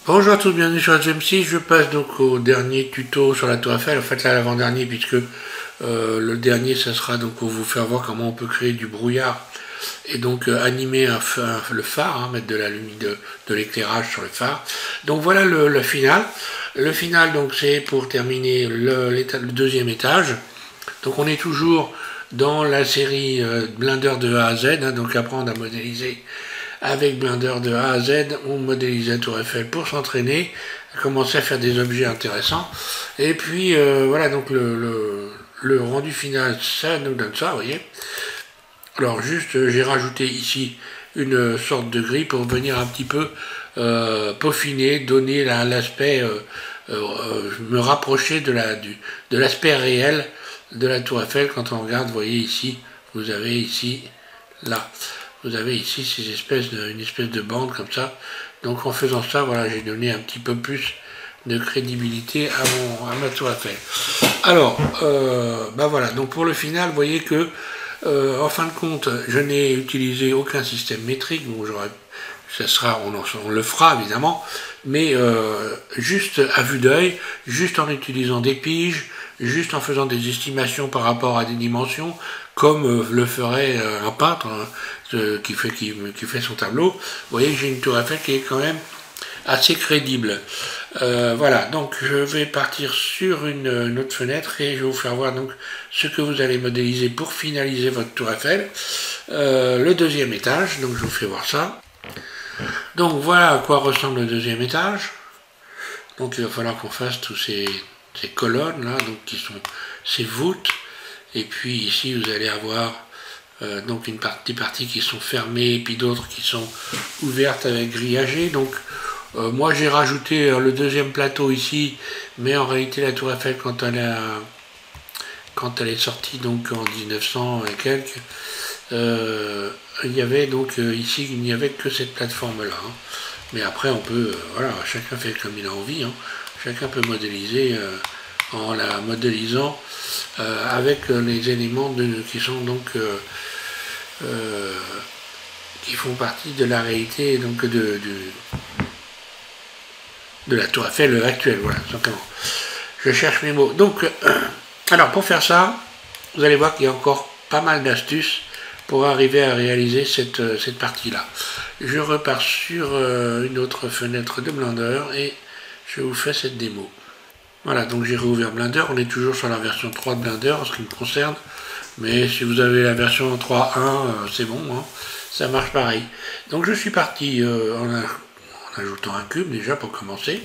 Bonjour à tous, bienvenue sur HMC. Je passe donc au dernier tuto sur la Tour Eiffel, en fait là l'avant-dernier, puisque le dernier ça sera donc pour vous faire voir comment on peut créer du brouillard et donc animer le phare, mettre de la lumière, de l'éclairage sur le phare. Donc voilà le final. Le final donc c'est pour terminer le deuxième étage. Donc on est toujours dans la série Blender de A à Z, donc apprendre à modéliser avec Blender de A à Z. On modélise la Tour Eiffel pour s'entraîner, commencer à faire des objets intéressants. Et puis voilà, donc le rendu final, ça nous donne ça, vous voyez. Alors juste, j'ai rajouté ici une sorte de grille pour venir un petit peu peaufiner, donner l'aspect, me rapprocher de l'aspect réel de la Tour Eiffel. Quand on regarde, vous voyez ici, vous avez ici, là, vous avez ici une espèce de bande comme ça. Donc en faisant ça, voilà, j'ai donné un petit peu plus de crédibilité à ma Tour Eiffel. Alors, ben voilà, donc pour le final, vous voyez que en fin de compte, je n'ai utilisé aucun système métrique, donc ça sera, on le fera évidemment, mais juste à vue d'œil, juste en utilisant des piges, juste en faisant des estimations par rapport à des dimensions, comme le ferait un peintre qui fait son tableau. Vous voyez que j'ai une Tour Eiffel qui est quand même assez crédible. Voilà, donc je vais partir sur une autre fenêtre et je vais vous faire voir donc ce que vous allez modéliser pour finaliser votre Tour Eiffel. Le deuxième étage, donc je vous fais voir ça. Donc voilà à quoi ressemble le deuxième étage. Donc il va falloir qu'on fasse tous ces colonnes là, donc qui sont ces voûtes. Et puis ici vous allez avoir donc des parties qui sont fermées et puis d'autres qui sont ouvertes avec grillagé. Donc moi j'ai rajouté le deuxième plateau ici, mais en réalité la Tour Eiffel quand elle est sortie donc en 1900 et quelques, il y avait donc ici il n'y avait que cette plateforme là. Mais après on peut, voilà, chacun fait comme il a envie, chacun peut modéliser en la modélisant avec les éléments qui sont donc qui font partie de la réalité donc de la Tour Eiffel actuelle, voilà, simplement. Je cherche mes mots. Donc, alors pour faire ça, vous allez voir qu'il y a encore pas mal d'astuces pour arriver à réaliser cette partie-là. Je repars sur une autre fenêtre de Blender et je vous fais cette démo. Voilà, donc j'ai réouvert Blender, on est toujours sur la version 3 de Blender en ce qui me concerne, mais si vous avez la version 3.1, c'est bon, ça marche pareil. Donc je suis parti en ajoutant un cube déjà pour commencer.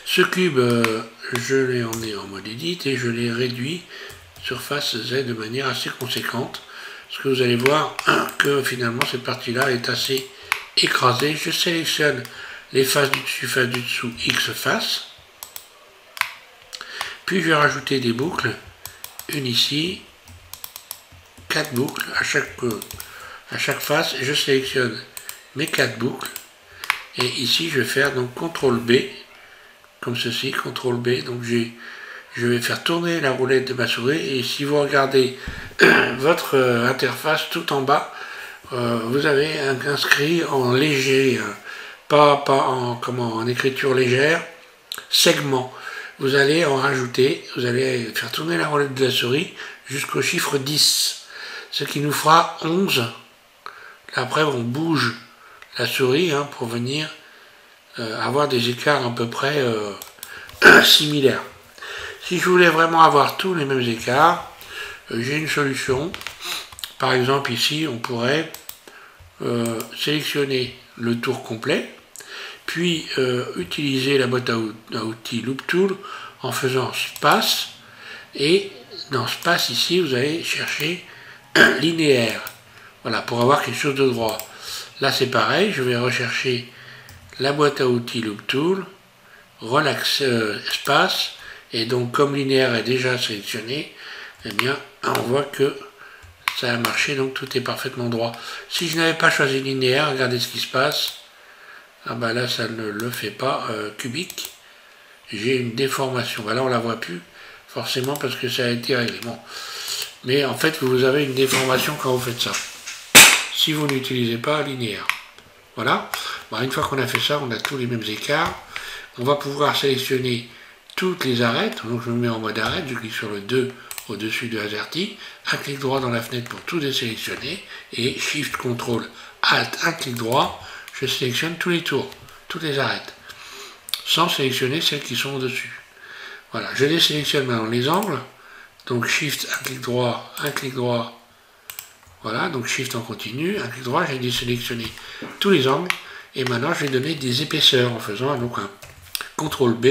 Ce cube, je l'ai emmené en mode edit et je l'ai réduit surface Z de manière assez conséquente. Parce que vous allez voir que finalement cette partie-là est assez écrasée. Je sélectionne les faces du dessus, faces du dessous, X faces. Puis je vais rajouter des boucles, une ici, 4 boucles à chaque face. Je sélectionne mes 4 boucles. Et ici, je vais faire donc CTRL B, comme ceci, CTRL B. Donc je vais faire tourner la roulette de ma souris. Et si vous regardez votre interface tout en bas, vous avez inscrit en léger, pas en écriture légère, segment. Vous allez en rajouter, vous allez faire tourner la roulette de la souris jusqu'au chiffre 10, ce qui nous fera 11. Après, on bouge la souris pour venir avoir des écarts à peu près similaires. Si je voulais vraiment avoir tous les mêmes écarts, j'ai une solution. Par exemple ici, on pourrait sélectionner le tour complet, puis utiliser la boîte à outils Loop Tool en faisant space, et dans space ici, vous allez chercher linéaire. Voilà, pour avoir quelque chose de droit. Là c'est pareil, je vais rechercher la boîte à outils Loop Tool, relax espace, et donc comme linéaire est déjà sélectionné, eh bien on voit que ça a marché, donc tout est parfaitement droit. Si je n'avais pas choisi linéaire, regardez ce qui se passe. Ah bah là ça ne le fait pas, cubique. J'ai une déformation, bah là on la voit plus, forcément parce que ça a été réglé. Bon. Mais en fait vous avez une déformation quand vous faites ça. Si vous n'utilisez pas linéaire. Voilà. Bon, une fois qu'on a fait ça, on a tous les mêmes écarts. On va pouvoir sélectionner toutes les arêtes. Donc je me mets en mode arête, je clique sur le 2 au-dessus de AZERTY, un clic droit dans la fenêtre pour tout désélectionner, et Shift, CTRL, ALT, un clic droit, je sélectionne tous les tours, toutes les arêtes, sans sélectionner celles qui sont au-dessus. Voilà, je désélectionne maintenant les angles, donc Shift, un clic droit, voilà, donc Shift en continu, un clic droit, j'ai désélectionné tous les angles, et maintenant je vais donner des épaisseurs en faisant donc un CTRL B,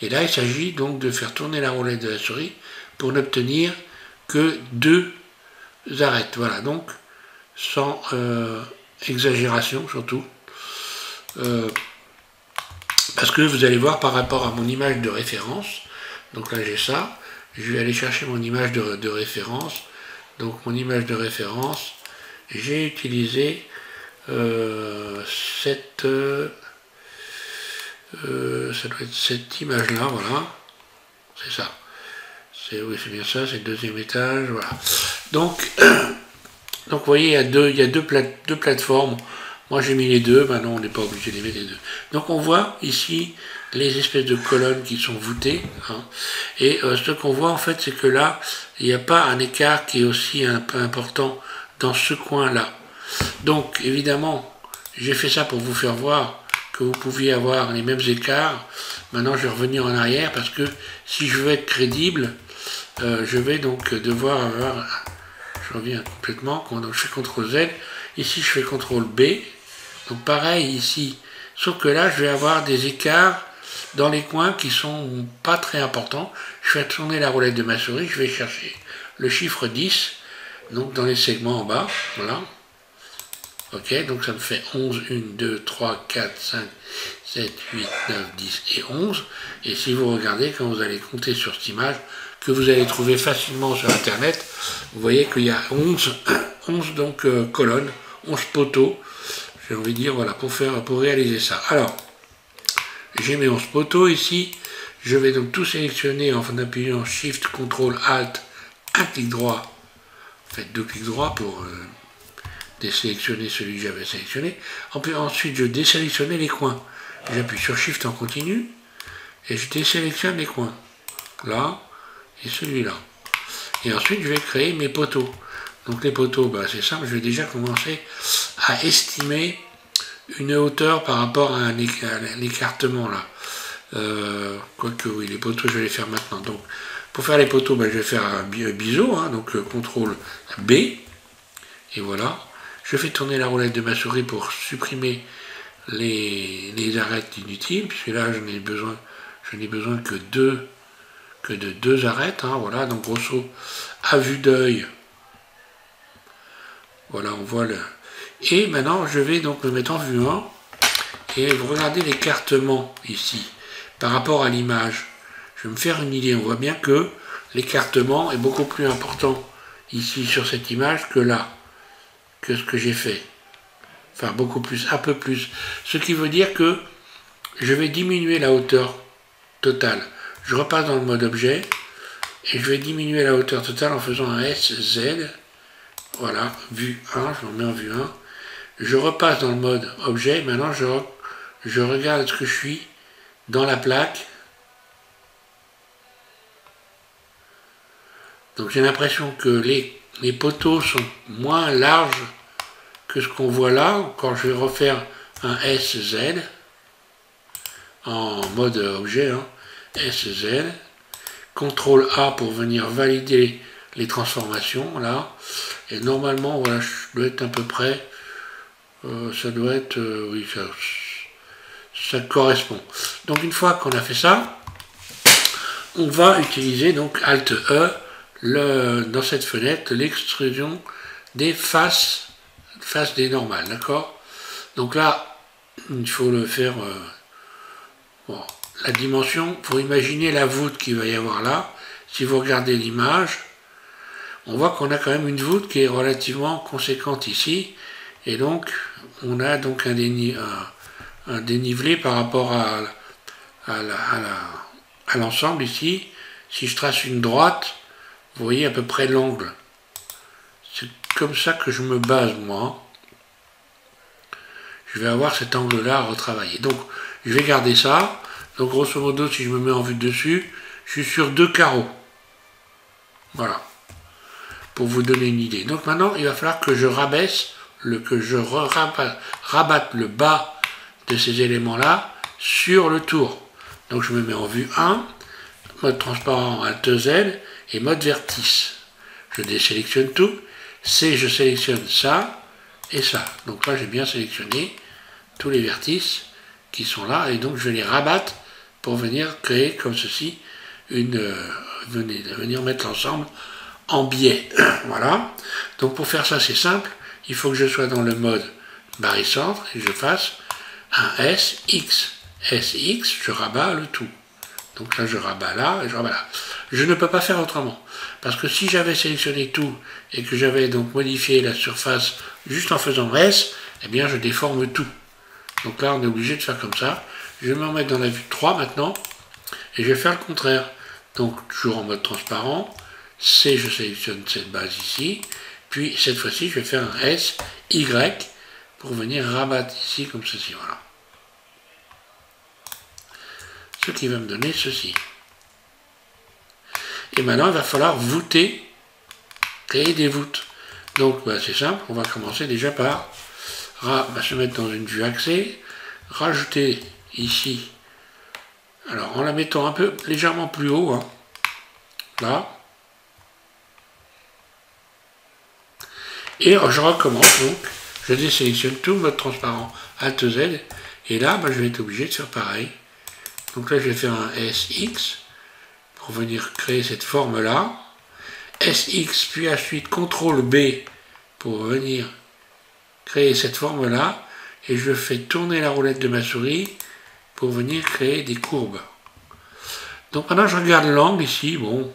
et là il s'agit donc de faire tourner la roulette de la souris pour n'obtenir que 2 arêtes, voilà, donc sans exagération surtout, parce que vous allez voir par rapport à mon image de référence, donc là j'ai ça, je vais aller chercher mon image de référence, donc mon image de référence, j'ai utilisé ça doit être cette image là, voilà, c'est ça, oui c'est bien ça, c'est le deuxième étage, voilà, donc vous voyez il y a deux plateformes. Moi j'ai mis les deux, maintenant on n'est pas obligé de les mettre les deux. Donc on voit ici les espèces de colonnes qui sont voûtées, hein. Et ce qu'on voit en fait c'est que là, il n'y a pas un écart qui est aussi un peu important dans ce coin-là. Donc évidemment, j'ai fait ça pour vous faire voir que vous pouviez avoir les mêmes écarts. Maintenant je vais revenir en arrière parce que si je veux être crédible, je vais donc devoir avoir... Je reviens complètement, donc je fais CTRL Z, ici je fais CTRL B, donc pareil ici, sauf que là je vais avoir des écarts dans les coins qui sont pas très importants. Je fais tourner la roulette de ma souris, je vais chercher le chiffre 10, donc dans les segments en bas, voilà. Ok, donc ça me fait 11, 1, 2, 3, 4, 5, 7, 8, 9, 10 et 11. Et si vous regardez, quand vous allez compter sur cette image, que vous allez trouver facilement sur internet, vous voyez qu'il y a 11 donc, colonnes, 11 poteaux, j'ai envie de dire, voilà, pour réaliser ça. Alors, j'ai mes 11 poteaux ici, je vais donc tout sélectionner en appuyant Shift, CTRL, ALT, un clic droit, faites 2 clics droits pour désélectionner celui que j'avais sélectionné. Ensuite, je désélectionne les coins. J'appuie sur Shift en continu, et je désélectionne les coins, là, et celui-là. Et ensuite, je vais créer mes poteaux. Donc les poteaux, bah, c'est simple, je vais déjà commencer à estimer une hauteur par rapport à un écartement là. Quoique oui, les poteaux, je vais les faire maintenant. Donc pour faire les poteaux, bah, je vais faire un biseau, hein, donc CTRL B, et voilà. Je fais tourner la roulette de ma souris pour supprimer les arêtes inutiles, puisque là je n'ai besoin que de 2 arêtes, hein, voilà, donc grosso à vue d'œil, voilà, on voit le... Et maintenant, je vais donc me mettre en vue 1, et vous regardez l'écartement ici, par rapport à l'image. Je vais me faire une idée, on voit bien que l'écartement est beaucoup plus important ici sur cette image que là, que ce que j'ai fait. Enfin, beaucoup plus, un peu plus. Ce qui veut dire que je vais diminuer la hauteur totale. Je repasse dans le mode objet, et je vais diminuer la hauteur totale en faisant un SZ. Voilà, vue 1, je m'en mets en vue 1. Je repasse dans le mode objet. Maintenant, je regarde ce que je suis dans la plaque. Donc j'ai l'impression que les poteaux sont moins larges que ce qu'on voit là. Quand je vais refaire un SZ en mode objet, hein, SZ. CTRL A pour venir valider les transformations là. Et normalement, voilà, je dois être à peu près, ça doit être, oui, ça correspond. Donc une fois qu'on a fait ça, on va utiliser donc Alt E dans cette fenêtre l'extrusion des faces des normales, d'accord. Donc là, il faut le faire, bon, la dimension, pour imaginer la voûte qu'il va y avoir là. Si vous regardez l'image, on voit qu'on a quand même une voûte qui est relativement conséquente ici, et donc on a donc un dénivelé par rapport à l'ensemble ici. Si je trace une droite, vous voyez à peu près l'angle. C'est comme ça que je me base moi. je vais avoir cet angle-là à retravailler. Donc, je vais garder ça. Donc, grosso modo, si je me mets en vue dessus, je suis sur 2 carreaux. Voilà. Pour vous donner une idée. Donc, maintenant, il va falloir que je rabaisse, que je rabatte le bas de ces éléments-là sur le tour. Donc, je me mets en vue 1, mode transparent Alt Z et mode vertice. Je désélectionne tout. C, je sélectionne ça et ça. Donc là, j'ai bien sélectionné tous les vertices qui sont là. Et donc, je vais les rabattre pour venir créer comme ceci venir mettre l'ensemble en biais. Voilà. Donc, pour faire ça, c'est simple. Il faut que je sois dans le mode barycentre et que je fasse un SX. SX, je rabats le tout. Donc là, je rabats là et je rabats là. Je ne peux pas faire autrement. Parce que si j'avais sélectionné tout et que j'avais donc modifié la surface juste en faisant S, eh bien je déforme tout. Donc là, on est obligé de faire comme ça. Je vais me remettre dans la vue 3 maintenant et je vais faire le contraire. Donc toujours en mode transparent. C, je sélectionne cette base ici. Puis cette fois-ci, je vais faire un S, Y pour venir rabattre ici comme ceci. Voilà. Ce qui va me donner ceci. Et maintenant, il va falloir voûter, créer des voûtes. Donc, bah, c'est simple, on va commencer déjà par se mettre dans une vue axée, rajouter ici, alors en la mettant un peu légèrement plus haut, hein, là. Et je recommence, donc, je désélectionne tout, mode transparent, Alt Z, et là, bah, je vais être obligé de faire pareil. Donc là, je vais faire un SX, pour venir créer cette forme-là. SX, puis ensuite CTRL B pour venir créer cette forme-là. Et je fais tourner la roulette de ma souris pour venir créer des courbes. Donc maintenant, je regarde l'angle ici. Bon,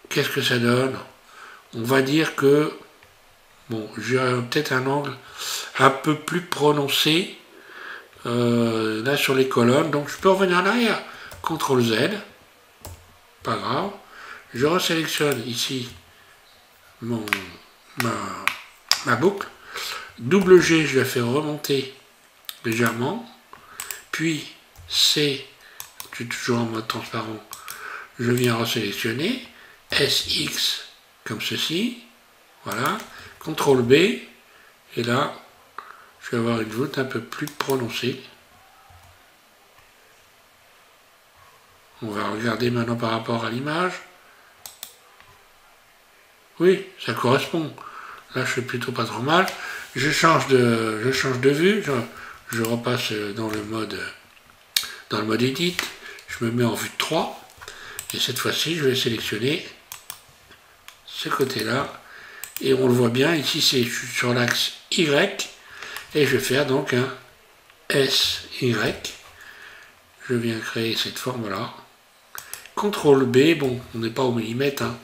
qu'est-ce que ça donne? On va dire que, bon, j'ai peut-être un angle un peu plus prononcé là sur les colonnes. Donc je peux revenir en arrière. CTRL Z. Pas grave. Je resélectionne ici ma boucle. Double G, je la fais remonter légèrement. Puis C, je suis toujours en mode transparent. Je viens resélectionner. SX, comme ceci. Voilà. CTRL B. Et là, je vais avoir une voûte un peu plus prononcée. On va regarder maintenant par rapport à l'image. Oui, ça correspond. Là, je fais plutôt pas trop mal. Je change de vue. Je repasse dans le mode Edit. Je me mets en vue 3. Et cette fois-ci, je vais sélectionner ce côté-là. Et on le voit bien, ici, je suis sur l'axe Y. Et je vais faire donc un SY. Je viens créer cette forme-là. CTRL B, bon, on n'est pas au millimètre, hein.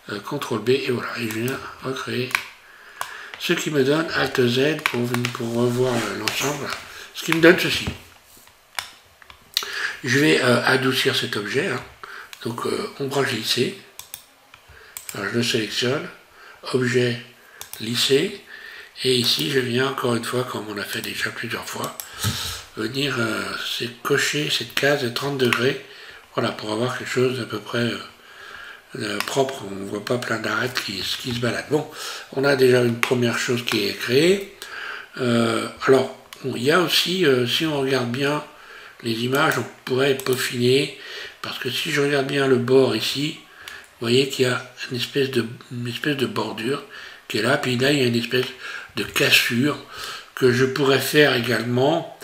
CTRL B, et voilà, et je viens recréer ce qui me donne Alt Z pour revoir l'ensemble, ce qui me donne ceci. Je vais adoucir cet objet, hein. Donc ombrage lissé, alors, je le sélectionne, objet lissé, et ici je viens encore une fois, comme on l'a fait déjà plusieurs fois, venir cocher cette case de 30 degrés, voilà, pour avoir quelque chose d'à peu près propre, on ne voit pas plein d'arêtes qui se baladent. Bon, on a déjà une première chose qui est créée. Alors, bon, il y a aussi, si on regarde bien les images, on pourrait peaufiner, parce que si je regarde bien le bord ici, vous voyez qu'il y a une espèce de bordure qui est là, puis là il y a une espèce de cassure que je pourrais faire également.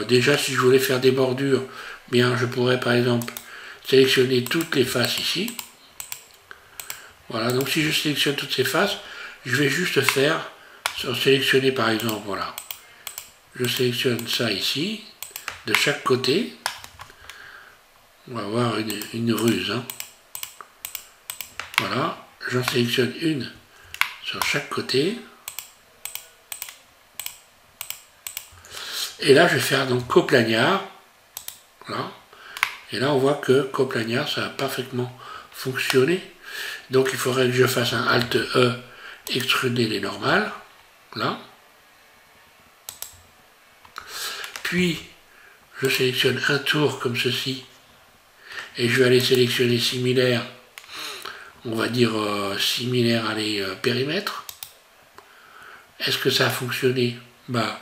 Déjà, si je voulais faire des bordures, bien je pourrais par exemple sélectionner toutes les faces ici. Voilà, donc si je sélectionne toutes ces faces, je vais juste faire, sélectionner par exemple, voilà, je sélectionne ça ici, de chaque côté. On va avoir une ruse, hein. Voilà, j'en sélectionne une sur chaque côté. Et là, je vais faire donc coplagnard. Voilà. Et là, on voit que coplagnard, ça a parfaitement fonctionné. Donc, il faudrait que je fasse un Alt E, extruder les normales. Là. puis je sélectionne un tour comme ceci, et je vais aller sélectionner similaire, on va dire similaire à les périmètres. Est-ce que ça a fonctionné? Bah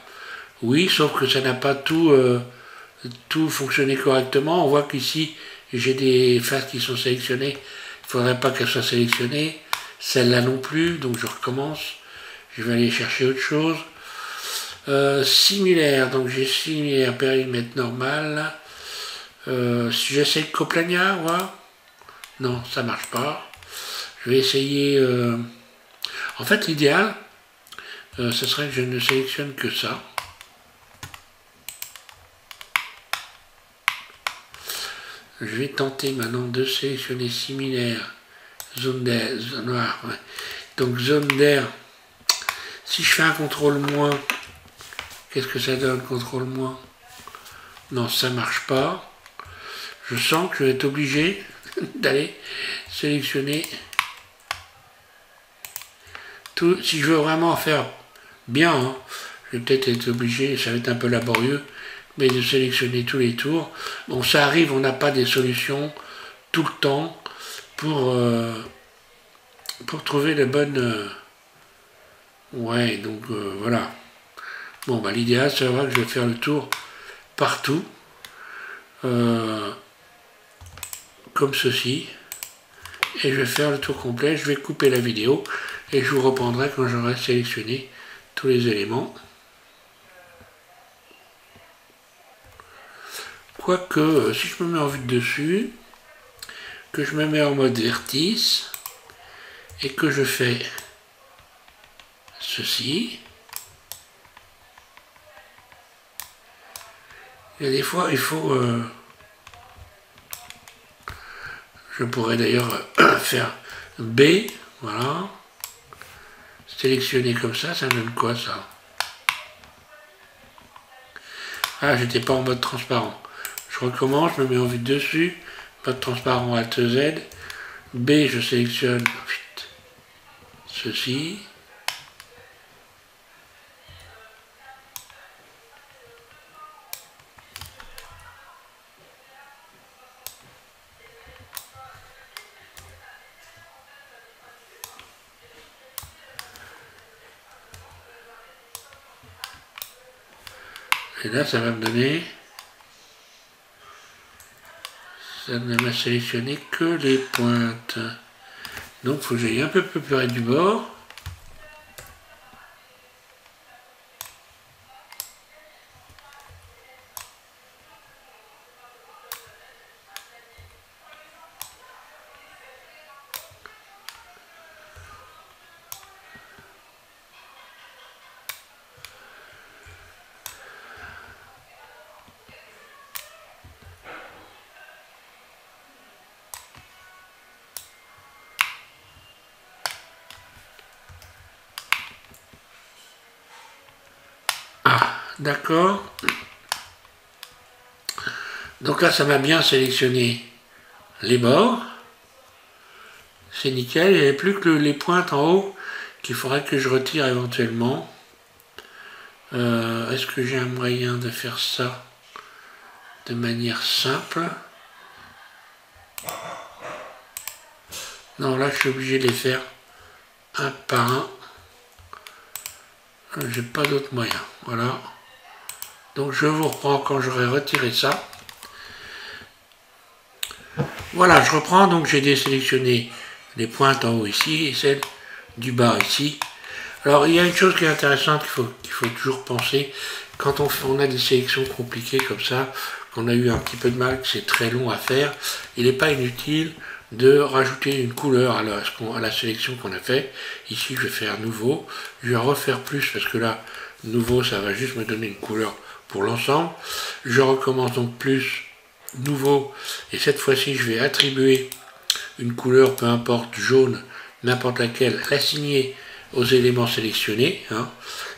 oui, sauf que ça n'a pas tout fonctionné correctement. On voit qu'ici j'ai des faces qui sont sélectionnées, il ne faudrait pas qu'elles soient sélectionnées, celle-là non plus, donc je recommence, je vais aller chercher autre chose. Similaire, donc j'ai similaire, périmètre normal. Si j'essaie de coplagnard, voilà. Non, ça marche pas. Je vais essayer... En fait, l'idéal, ce serait que je ne sélectionne que ça. Je vais tenter maintenant de sélectionner similaire, zone d'air, noire. Ouais. Donc zone d'air, si je fais un contrôle moins, qu'est-ce que ça donne, contrôle moins? Non, ça marche pas. Je sens que je vais être obligé d'aller sélectionner tout. Si je veux vraiment faire bien, hein, je vais peut-être être obligé, ça va être un peu laborieux, mais de sélectionner tous les tours. Bon, ça arrive, on n'a pas des solutions tout le temps pour trouver la bonne... ouais, donc voilà. Bon, bah l'idéal, c'est vrai que je vais faire le tour partout, comme ceci, et je vais faire le tour complet. Je vais couper la vidéo, et je vous reprendrai quand j'aurai sélectionné tous les éléments. Quoique, si je me mets en vue de dessus, que je me mets en mode vertice, et que je fais ceci, il y a des fois, il faut... je pourrais d'ailleurs faire B, voilà, sélectionner comme ça donne quoi ça? Ah, j'étais pas en mode transparent. Je recommence, je me mets en vue de dessus, mode transparent, Alt Z, B, je sélectionne ceci, et là ça va me donner, ça ne m'a sélectionné que les pointes, donc il faut que j'aille un peu plus près du bord. D'accord. Donc là, ça m'a bien sélectionné les bords. C'est nickel. Il n'y a plus que les pointes en haut qu'il faudrait que je retire éventuellement. Est-ce que j'ai un moyen de faire ça de manière simple? Non, là, je suis obligé de les faire un par un. J'ai pas d'autre moyen. Voilà. Donc je vous reprends quand j'aurai retiré ça. Voilà, je reprends. Donc j'ai désélectionné les pointes en haut ici et celles du bas ici. Alors il y a une chose qui est intéressante qu'il faut toujours penser quand on a des sélections compliquées comme ça, qu'on a eu un petit peu de mal, que c'est très long à faire. Il n'est pas inutile de rajouter une couleur à la sélection qu'on a fait. Ici je vais faire nouveau. Je vais refaire plus parce que là, nouveau, ça va juste me donner une couleur pour l'ensemble. Je recommence donc plus, nouveau, et cette fois-ci je vais attribuer une couleur, peu importe, jaune, n'importe laquelle, l'assigner aux éléments sélectionnés, hein.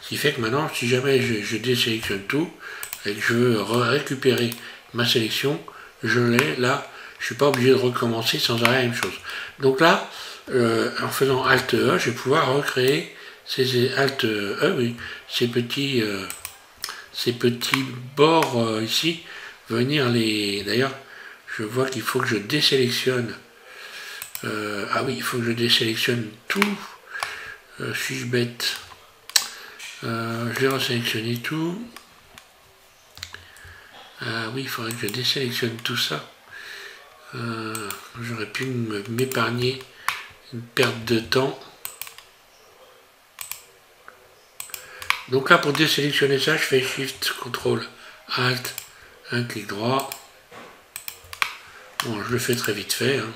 Ce qui fait que maintenant, si jamais je désélectionne tout, et que je veux récupérer ma sélection, je l'ai là, je ne suis pas obligé de recommencer sans arrêt la même chose. Donc là, en faisant Alt E, je vais pouvoir recréer ces Alt E, oui, ces petits ces petits bords ici, venir les... D'ailleurs, je vois qu'il faut que je désélectionne. Ah oui, il faut que je désélectionne tout. Suis-je bête? Je vais resélectionner tout. Oui, il faudrait que je désélectionne tout ça. J'aurais pu m'épargner une perte de temps. Donc là, pour désélectionner ça, je fais Shift, CTRL, Alt, un clic droit. Bon, je le fais très vite fait. Hein.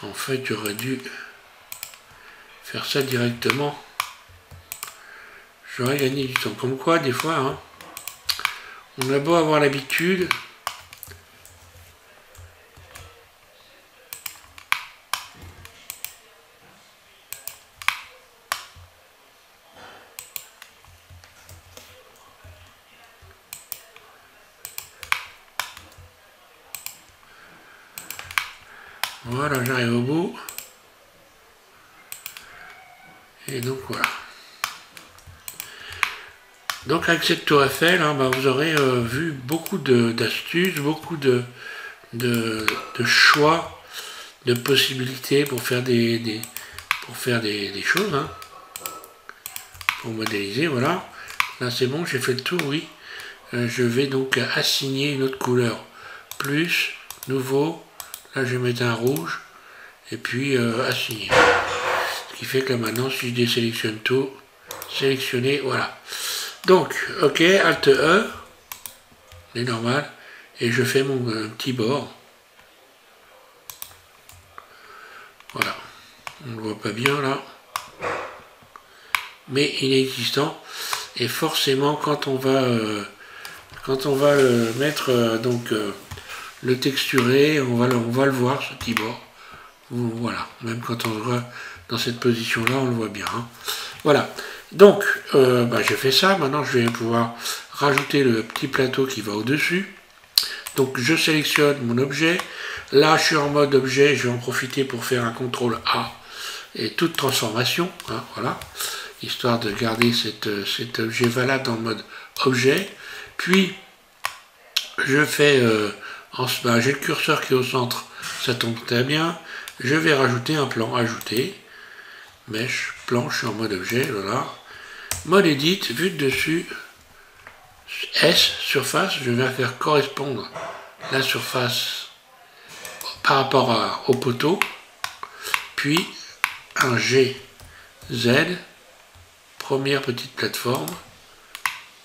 En fait, j'aurais dû faire ça directement. J'aurais gagné du temps. Comme quoi, des fois, hein, on a beau avoir l'habitude. Voilà, j'arrive au bout. Et donc voilà. Donc avec cette tour Eiffel, hein, vous aurez vu beaucoup d'astuces, beaucoup de choix, de possibilités pour faire des choses, hein, pour modéliser, voilà. Là c'est bon, j'ai fait le tour, oui. Je vais donc assigner une autre couleur. Plus, nouveau, là je vais mettre un rouge, et puis assigner. Ce qui fait que là maintenant, si je désélectionne tout, sélectionner, voilà. Donc, ok, Alt E, c'est normal, et je fais mon petit bord. Voilà, on ne le voit pas bien là, mais il est existant, et forcément quand on va le mettre, le texturer, on va le voir ce petit bord. Voilà, même quand on le voit dans cette position là, on le voit bien. Hein. Voilà. Donc, j'ai fait ça. Maintenant, je vais pouvoir rajouter le petit plateau qui va au-dessus. Donc, je sélectionne mon objet. Là, je suis en mode objet. Je vais en profiter pour faire un CTRL A et toute transformation. Hein, voilà. Histoire de garder cet objet valable dans le mode objet. Puis, je fais... j'ai le curseur qui est au centre. Ça tombe très bien. Je vais rajouter un plan. Ajouter. Mèche, plan, je suis en mode objet. Voilà. Mode Edit, vue de dessus, S, surface, je vais faire correspondre la surface par rapport au poteau, puis un G, Z, première petite plateforme,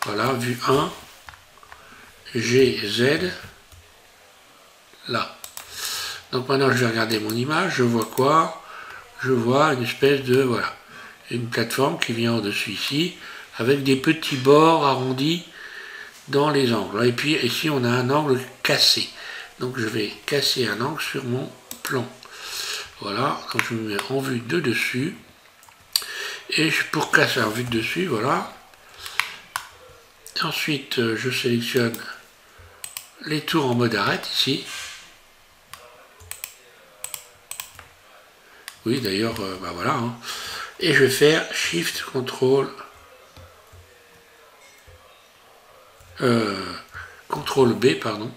voilà, vue 1, G, Z, là. Donc maintenant je vais regarder mon image, je vois quoi? Je vois une espèce de, voilà, une plateforme qui vient au-dessus ici, avec des petits bords arrondis dans les angles. Et puis ici on a un angle cassé. Donc je vais casser un angle sur mon plan. Voilà, donc je me mets en vue de dessus. Et pour casser en vue de dessus, voilà. Ensuite je sélectionne les tours en mode arrête ici. Oui d'ailleurs, voilà. Hein. Et je vais faire Shift, CTRL, CTRL B, pardon.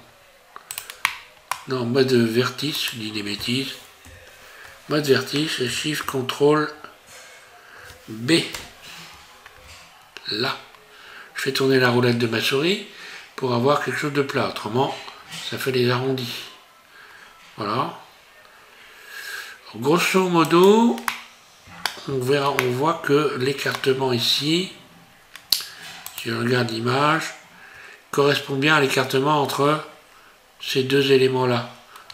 Non, mode vertice, je dis des bêtises. Mode vertice, Shift, CTRL B. Là. Je fais tourner la roulette de ma souris pour avoir quelque chose de plat. Autrement, ça fait des arrondis. Voilà. Grosso modo, on voit que l'écartement ici, si je regarde l'image, correspond bien à l'écartement entre ces deux éléments-là.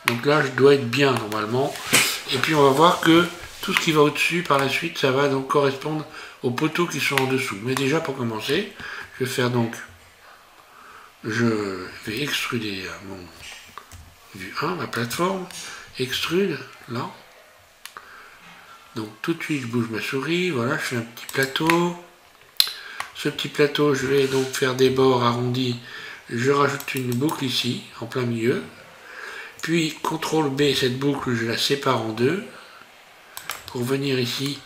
Donc là, je dois être bien normalement. Et puis on va voir que tout ce qui va au-dessus, par la suite, ça va donc correspondre aux poteaux qui sont en dessous. Mais déjà, pour commencer, je vais faire donc, je vais extruder mon vue 1, ma plateforme, extrude, là. Donc tout de suite, je bouge ma souris, voilà, je fais un petit plateau. Ce petit plateau, je vais donc faire des bords arrondis. Je rajoute une boucle ici, en plein milieu. Puis CTRL B, cette boucle, je la sépare en deux. Pour venir ici,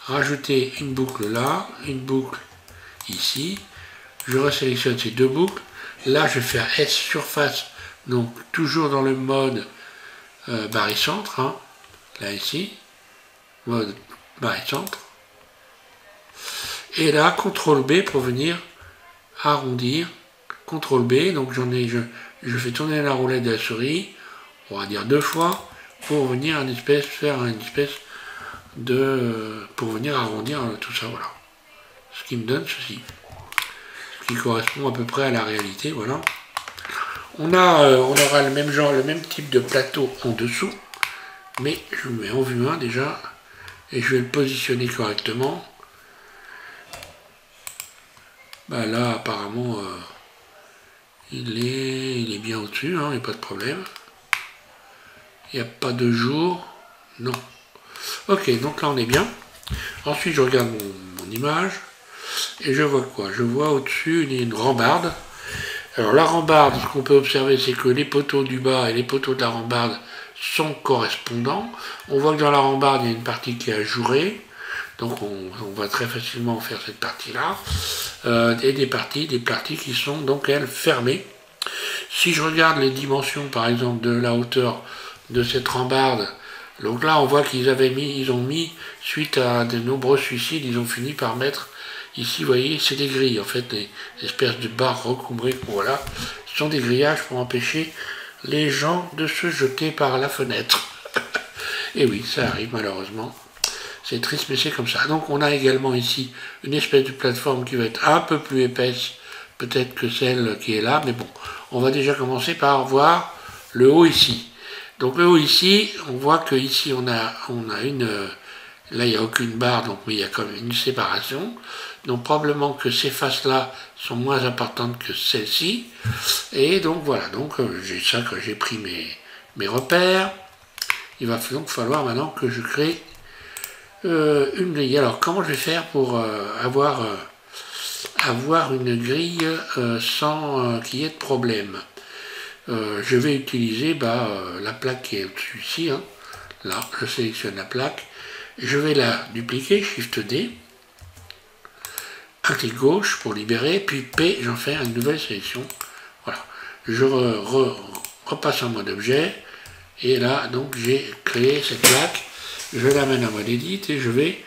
rajouter une boucle là, une boucle ici. Je resélectionne ces deux boucles. Là, je vais faire S surface, donc toujours dans le mode barycentre. Hein. Là, ici, mode barycentre. Et là, CTRL B pour venir arrondir. CTRL B, donc je fais tourner la roulette de la souris, on va dire 2 fois, pour venir faire une espèce de... pour venir arrondir tout ça, voilà. Ce qui me donne ceci. Ce qui correspond à peu près à la réalité, voilà. On aura le même genre, le même type de plateau en dessous, mais je le mets en vue 1 déjà, et je vais le positionner correctement. Bah là, apparemment, il est bien au-dessus, hein, il n'y a pas de problème. Il n'y a pas de jour, non. Ok, donc là on est bien. Ensuite, je regarde mon image, et je vois quoi? Je vois au-dessus une rambarde. Alors la rambarde, ce qu'on peut observer, c'est que les poteaux du bas et les poteaux de la rambarde sont correspondants. On voit que dans la rambarde, il y a une partie qui est ajourée. Donc on va très facilement faire cette partie-là. Et des parties qui sont donc elles fermées. Si je regarde les dimensions par exemple de la hauteur de cette rambarde, donc là on voit qu'ils ont mis, suite à de nombreux suicides, ils ont fini par mettre, ici vous voyez, c'est des grilles, en fait, des espèces de barres recouvrées, voilà, ce sont des grillages pour empêcher les gens de se jeter par la fenêtre. Et oui, ça arrive malheureusement. C'est triste, mais c'est comme ça. Donc on a également ici une espèce de plateforme qui va être un peu plus épaisse, peut-être que celle qui est là, mais bon, on va déjà commencer par voir le haut ici. Donc le haut ici, on voit que ici on a une... Là, il n'y a aucune barre, donc mais il y a quand même une séparation. Donc probablement que ces faces-là sont moins importantes que celles-ci. Et donc voilà, donc j'ai pris mes repères. Il va donc falloir maintenant que je crée une grille. Alors comment je vais faire pour avoir une grille sans qu'il y ait de problème? Je vais utiliser la plaque qui est au-dessus ici. Hein. Là, je sélectionne la plaque. Je vais la dupliquer, Shift D. Un clic gauche pour libérer, puis P, j'en fais une nouvelle sélection. Voilà. Je repasse en mode objet. Et là, donc, j'ai créé cette plaque. Je l'amène en mode Edit et je vais,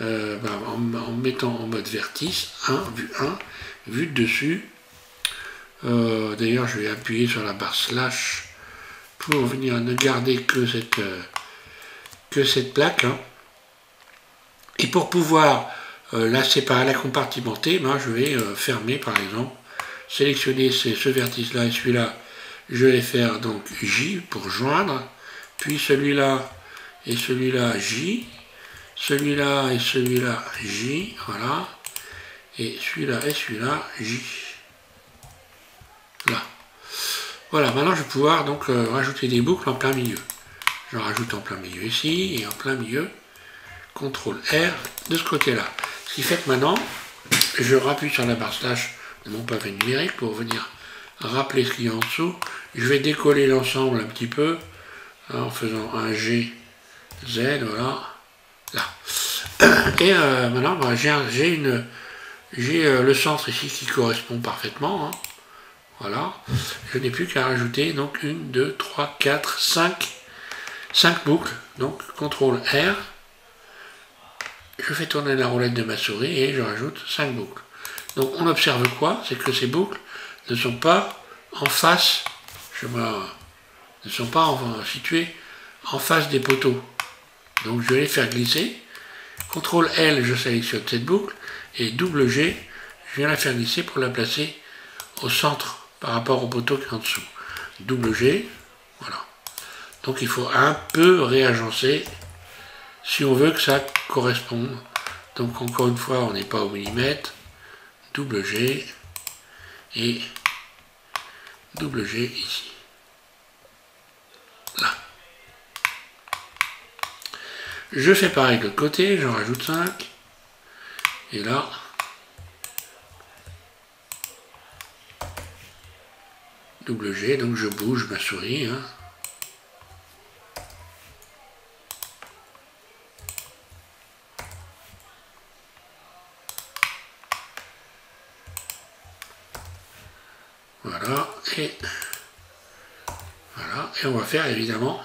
en mettant en mode vertice, 1, vue 1, vue de dessus. D'ailleurs, je vais appuyer sur la barre slash pour venir ne garder que cette plaque. Hein. Et pour pouvoir la séparer, la compartimenter, je vais fermer par exemple, sélectionner ce vertice-là et celui-là, je vais faire donc J pour joindre, puis celui-là et celui-là J, celui-là et celui-là J, voilà, et celui-là et celui-là J. Là. Voilà, maintenant je vais pouvoir donc rajouter des boucles en plein milieu. Je rajoute en plein milieu ici et en plein milieu, CTRL R de ce côté-là. Ce qui fait que maintenant, je rappuie sur la barre slash de mon pavé numérique pour venir rappeler ce qu'il y a en dessous. Je vais décoller l'ensemble un petit peu en faisant un G, Z, voilà, là. Et maintenant, j'ai le centre ici qui correspond parfaitement. Hein. Voilà. Je n'ai plus qu'à rajouter donc 1, 2, 3, 4, 5 boucles. Donc CTRL R. Je fais tourner la roulette de ma souris et je rajoute 5 boucles. Donc on observe quoi? C'est que ces boucles ne sont pas en face, ne sont pas situées en face des poteaux. Donc je vais les faire glisser. CTRL L, je sélectionne cette boucle et double G, je viens la faire glisser pour la placer au centre par rapport au poteau qui est en dessous. Double G, voilà. Donc il faut un peu réagencer si on veut que ça corresponde. Donc encore une fois, on n'est pas au millimètre. Double G et double G ici. Là. Je fais pareil de l'autre côté, j'en rajoute 5. Et là, double G, donc je bouge ma souris. Hein. Voilà, et on va faire évidemment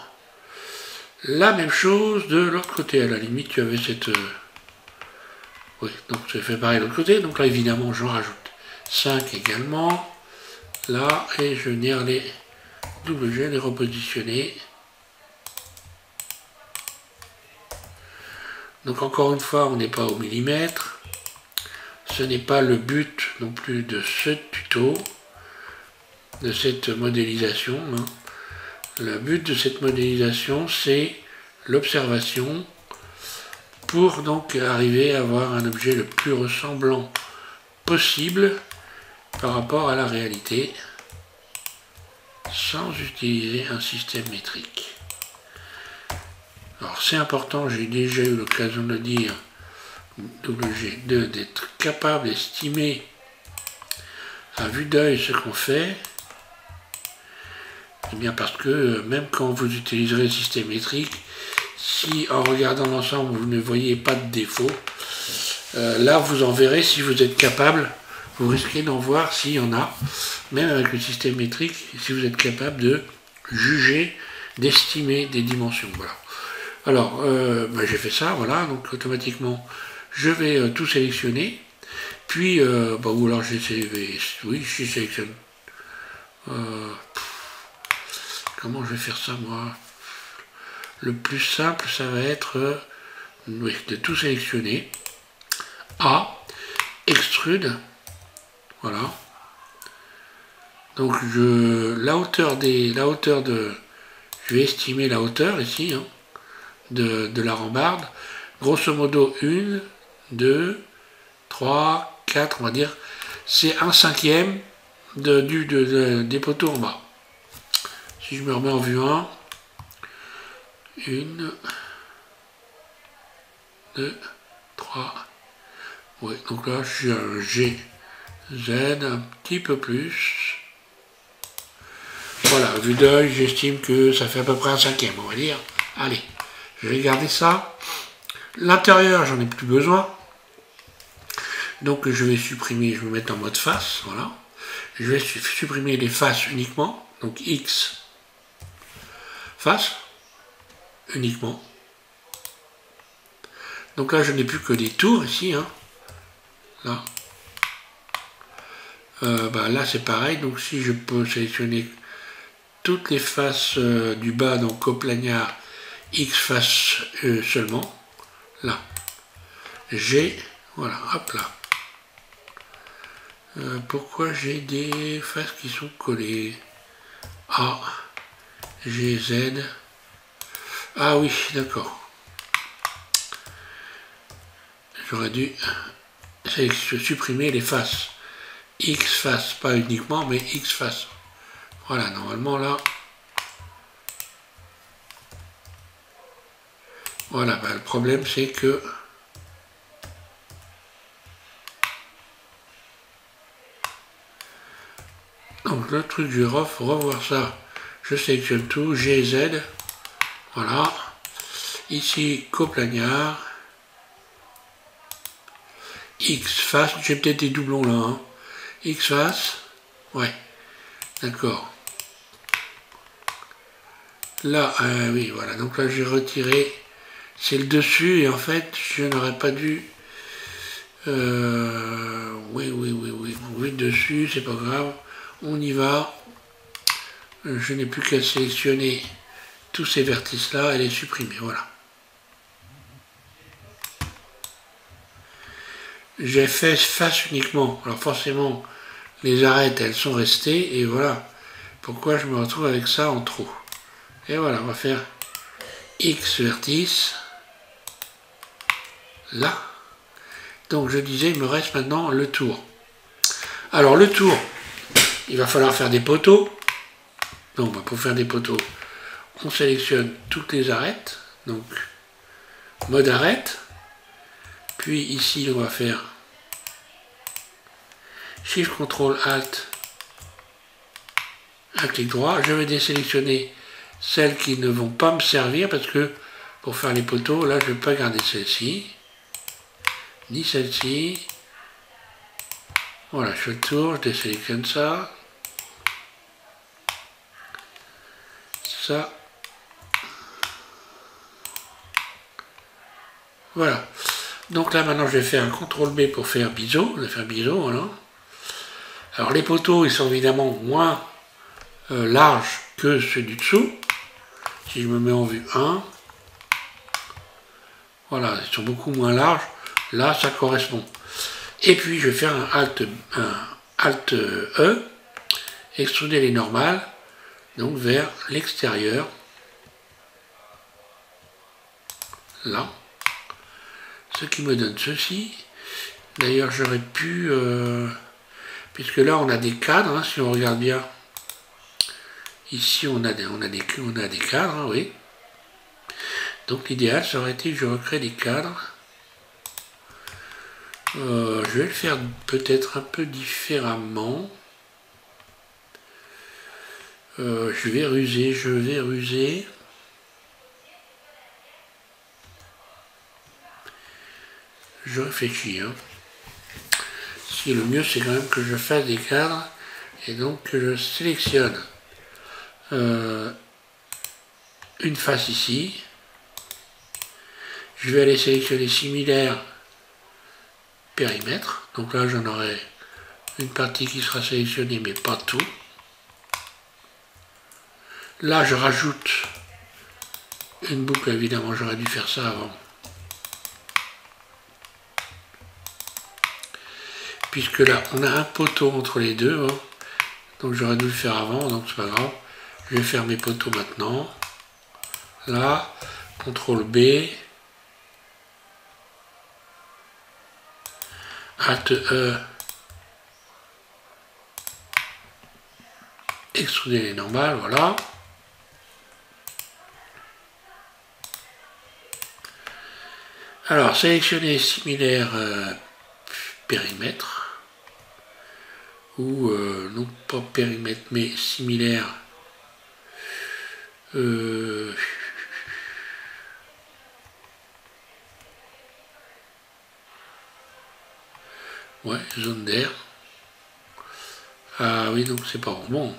la même chose de l'autre côté. À la limite, tu avais cette... oui, donc c'est fait pareil de l'autre côté. Donc là, évidemment, j'en rajoute 5 également. Là, et je viens les WG, les repositionner. Donc encore une fois, on n'est pas au millimètre. Ce n'est pas le but non plus de ce tuto, de cette modélisation. Hein. Le but de cette modélisation, c'est l'observation pour donc arriver à avoir un objet le plus ressemblant possible par rapport à la réalité sans utiliser un système métrique. Alors c'est important, j'ai déjà eu l'occasion de le dire, d'être capable d'estimer à vue d'œil ce qu'on fait. Eh bien parce que même quand vous utiliserez le système métrique, si en regardant l'ensemble vous ne voyez pas de défaut, là vous en verrez si vous êtes capable, vous risquez d'en voir s'il y en a, même avec le système métrique, si vous êtes capable de juger, d'estimer des dimensions. Voilà. Alors j'ai fait ça, voilà, donc automatiquement je vais tout sélectionner, puis ou alors j'ai oui, je sélectionne. Comment je vais faire ça moi? Le plus simple, ça va être oui, de tout sélectionner. A, extrude, voilà. Donc la hauteur de, je vais estimer la hauteur ici hein, de la rambarde. Grosso modo 1, 2, 3, 4, on va dire. C'est 1/5 des poteaux en bas. Si je me remets en vue 1, 1, 2, 3, oui, donc là j'ai un G, Z, un petit peu plus. Voilà, vue d'œil, j'estime que ça fait à peu près 1/5, on va dire. Allez, je vais garder ça. L'intérieur, j'en ai plus besoin. Donc je vais supprimer, je vais me mettre en mode face, voilà. Je vais supprimer les faces uniquement, donc X, face, uniquement. Donc là, je n'ai plus que des tours ici, hein. Là. Là, c'est pareil. Donc si je peux sélectionner toutes les faces du bas, donc coplagnard, X face seulement. Là. G, voilà, hop là. Pourquoi j'ai des faces qui sont collées? A, G, Z. Ah oui, d'accord. J'aurais dû supprimer les faces. X face, pas uniquement, mais X face. Voilà, normalement là. Voilà, le problème c'est que donc le truc, je vais revoir ça. Je sélectionne tout, G, Z. Voilà. Ici, coplagnard. X face, j'ai peut-être des doublons là. Hein. X face. Ouais. D'accord. Là, oui, voilà. Donc là, j'ai retiré. C'est le dessus et en fait, je n'aurais pas dû. Oui. Oui, dessus, c'est pas grave. On y va. Je n'ai plus qu'à sélectionner tous ces vertices-là et les supprimer. Voilà. J'ai fait face uniquement. Alors forcément, les arêtes, elles sont restées. Et voilà pourquoi je me retrouve avec ça en trop. Et voilà, on va faire X vertice. Là. Donc je disais, il me reste maintenant le tour. Alors le tour, il va falloir faire des poteaux. Donc pour faire des poteaux, on sélectionne toutes les arêtes. Donc mode arête. Puis ici, on va faire Shift, Ctrl, Alt, un clic droit. Je vais désélectionner celles qui ne vont pas me servir parce que pour faire les poteaux, là, je ne vais pas garder celle-ci, ni celle-ci. Voilà, je fais le tour, je désélectionne ça. ça. Voilà. Donc là maintenant je vais faire un CTRL B pour faire biseau. On va faire biseau, voilà. Alors les poteaux ils sont évidemment moins larges que ceux du dessous. Si je me mets en vue 1, voilà, ils sont beaucoup moins larges. Là ça correspond. Et puis je vais faire un Alt E, extruder les normales, donc vers l'extérieur. Là. Ce qui me donne ceci. D'ailleurs j'aurais pu, puisque là on a des cadres, hein, si on regarde bien, ici on a des cadres, hein, oui. Donc l'idéal ça aurait été que je recrée des cadres. Je vais le faire peut-être un peu différemment. Je vais ruser. Je réfléchis. Hein. Si le mieux c'est quand même que je fasse des cadres et donc que je sélectionne une face ici. Je vais aller sélectionner similaire périmètre. Donc là j'en aurai une partie qui sera sélectionnée mais pas tout. Là je rajoute une boucle, évidemment j'aurais dû faire ça avant. Puisque là on a un poteau entre les deux, hein. Donc j'aurais dû le faire avant, donc c'est pas grave. Je vais faire mes poteaux maintenant. Là, CTRL B, Alt E, extruder les normales, voilà. Alors, sélectionner similaire périmètre, ou non pas périmètre, mais similaire. Ouais, zone d'air. Ah oui, donc c'est pas bon.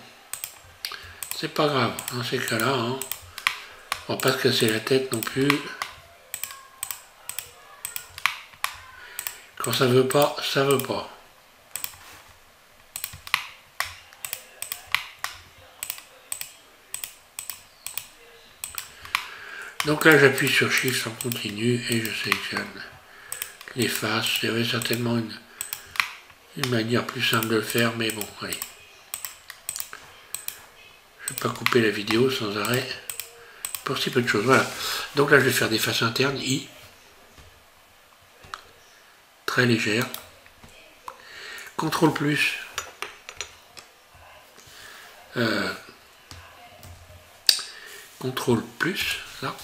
C'est pas grave, dans ces cas-là. Hein. On va pas se casser la tête non plus. Quand ça veut pas, ça veut pas. Donc là, j'appuie sur Shift en continu et je sélectionne les faces. Il y avait certainement une manière plus simple de le faire, mais bon, allez. Je ne vais pas couper la vidéo sans arrêt pour si peu de choses. Voilà. Donc là, je vais faire des faces internes, I. Très légère. CTRL plus. CTRL plus, là.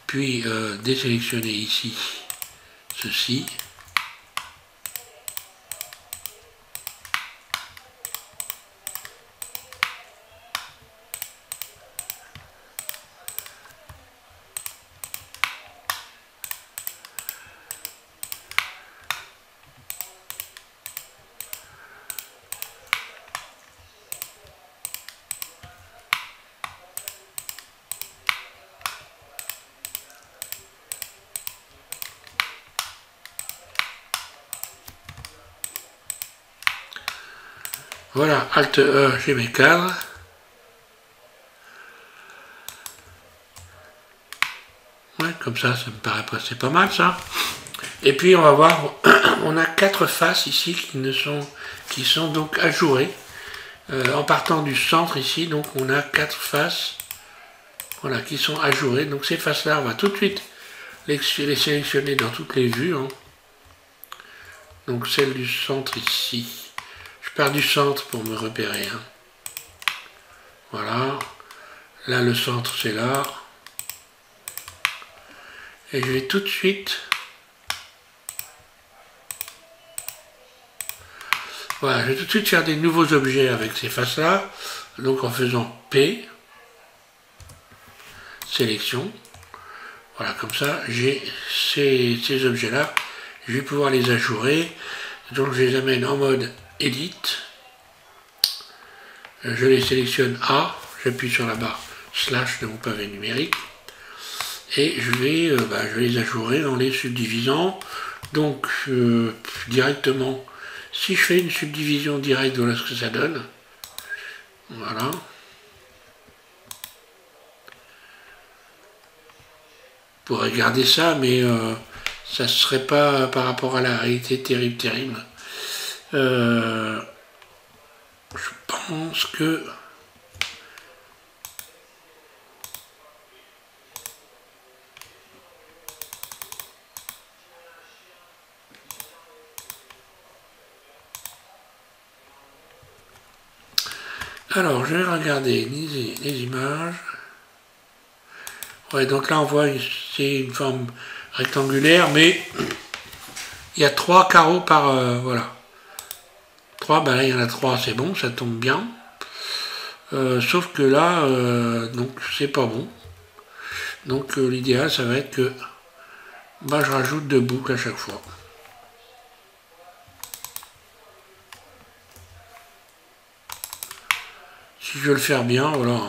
Puis désélectionner ici ceci. Voilà, Alt E, j'ai mes cadres. Ouais, comme ça me paraît passer pas mal ça. Et puis on va voir, on a 4 faces ici qui sont donc ajourées. En partant du centre ici, donc on a 4 faces, voilà, qui sont ajourées. Donc ces faces-là, on va tout de suite les sélectionner dans toutes les vues. Hein. Donc celle du centre ici. Je pars du centre pour me repérer. Hein. Voilà. Là, le centre, c'est là. Et je vais tout de suite... Voilà, je vais tout de suite faire des nouveaux objets avec ces faces-là. Donc en faisant P, sélection. Voilà, comme ça, j'ai ces objets-là. Je vais pouvoir les ajourer. Donc je les amène en mode Edit. Je les sélectionne A, j'appuie sur la barre slash de mon pavé numérique. Et je vais les ajourer en les subdivisant. Donc directement, si je fais une subdivision directe, voilà ce que ça donne. Voilà. Vous pourrez regarder ça, mais ça ne serait pas par rapport à la réalité terrible. Je pense que... Alors, je vais regarder les images. Ouais, donc là, on voit c'est une forme rectangulaire, mais il y a 3 carreaux par... voilà. 3, ben là, il y en a 3, c'est bon, ça tombe bien. Sauf que là, donc, c'est pas bon. Donc, l'idéal, ça va être que je rajoute 2 boucles à chaque fois. Si je veux le faire bien, voilà.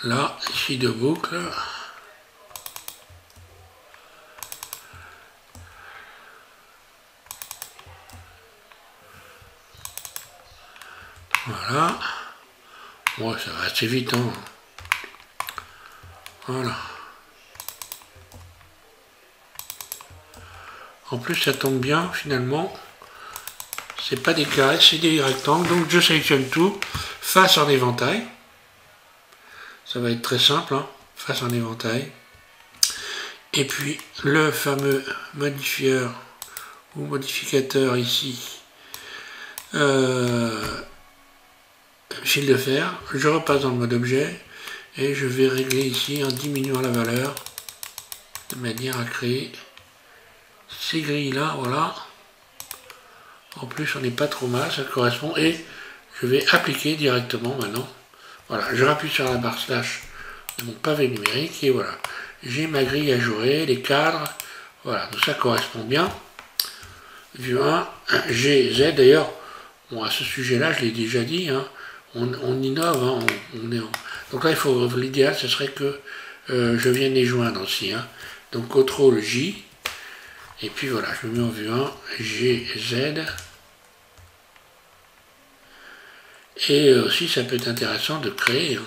Là, ici 2 boucles. Voilà. Ouais, ça va assez vite, hein. Voilà. En plus, ça tombe bien, finalement. C'est pas des carrés, c'est des rectangles. Donc, je sélectionne tout. Face en éventail. Ça va être très simple, hein. Face en éventail. Et puis, le fameux modifieur ou modificateur ici. Fil de fer. Je repasse dans le mode objet. Et je vais régler ici en diminuant la valeur. De manière à créer ces grilles là, voilà. En plus, on n'est pas trop mal, ça correspond. Et je vais appliquer directement maintenant. Voilà, je rappuie sur la barre slash de mon pavé numérique et voilà. J'ai ma grille ajourée, les cadres. Voilà, donc ça correspond bien. Vue 1, G, Z. D'ailleurs, bon, à ce sujet-là, je l'ai déjà dit, hein, on innove. Hein, donc là, l'idéal, ce serait que je vienne les joindre aussi. Hein. Donc, CTRL J. Et puis voilà, je me mets en vue 1, G, Z. Et aussi, ça peut être intéressant de créer. Hein.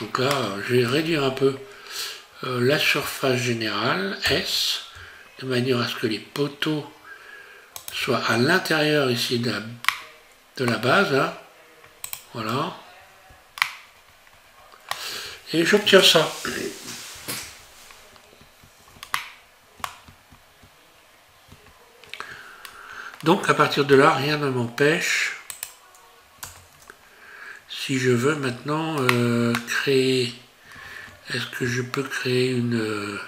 Donc là, je vais réduire un peu la surface générale, S, de manière à ce que les poteaux soient à l'intérieur ici de la base. Hein. Voilà. Et j'obtiens ça. Donc à partir de là, rien ne m'empêche, si je veux maintenant créer, est-ce que je peux créer une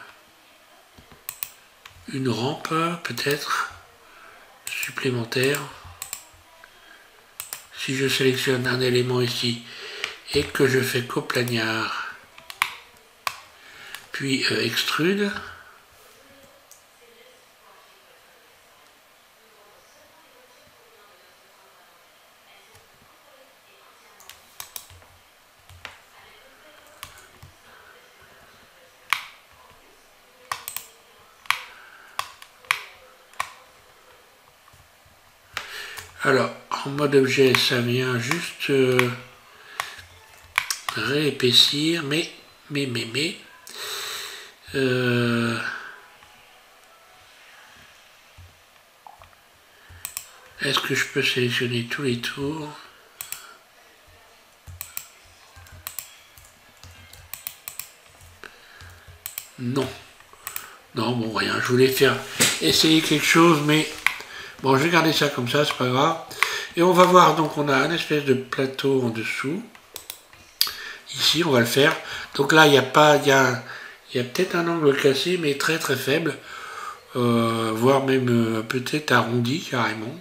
rampe peut-être supplémentaire? Si je sélectionne un élément ici et que je fais coplagnard, puis extrude, alors, en mode objet, ça vient juste réépaissir, mais, est-ce que je peux sélectionner tous les tours? Non. Non, bon, rien, je voulais essayer quelque chose, mais bon, je vais garder ça comme ça, c'est pas grave. Et on va voir, donc on a un espèce de plateau en dessous. Ici, on va le faire. Donc là, il y a peut-être un angle cassé, mais très très faible. Voire même peut-être arrondi, carrément.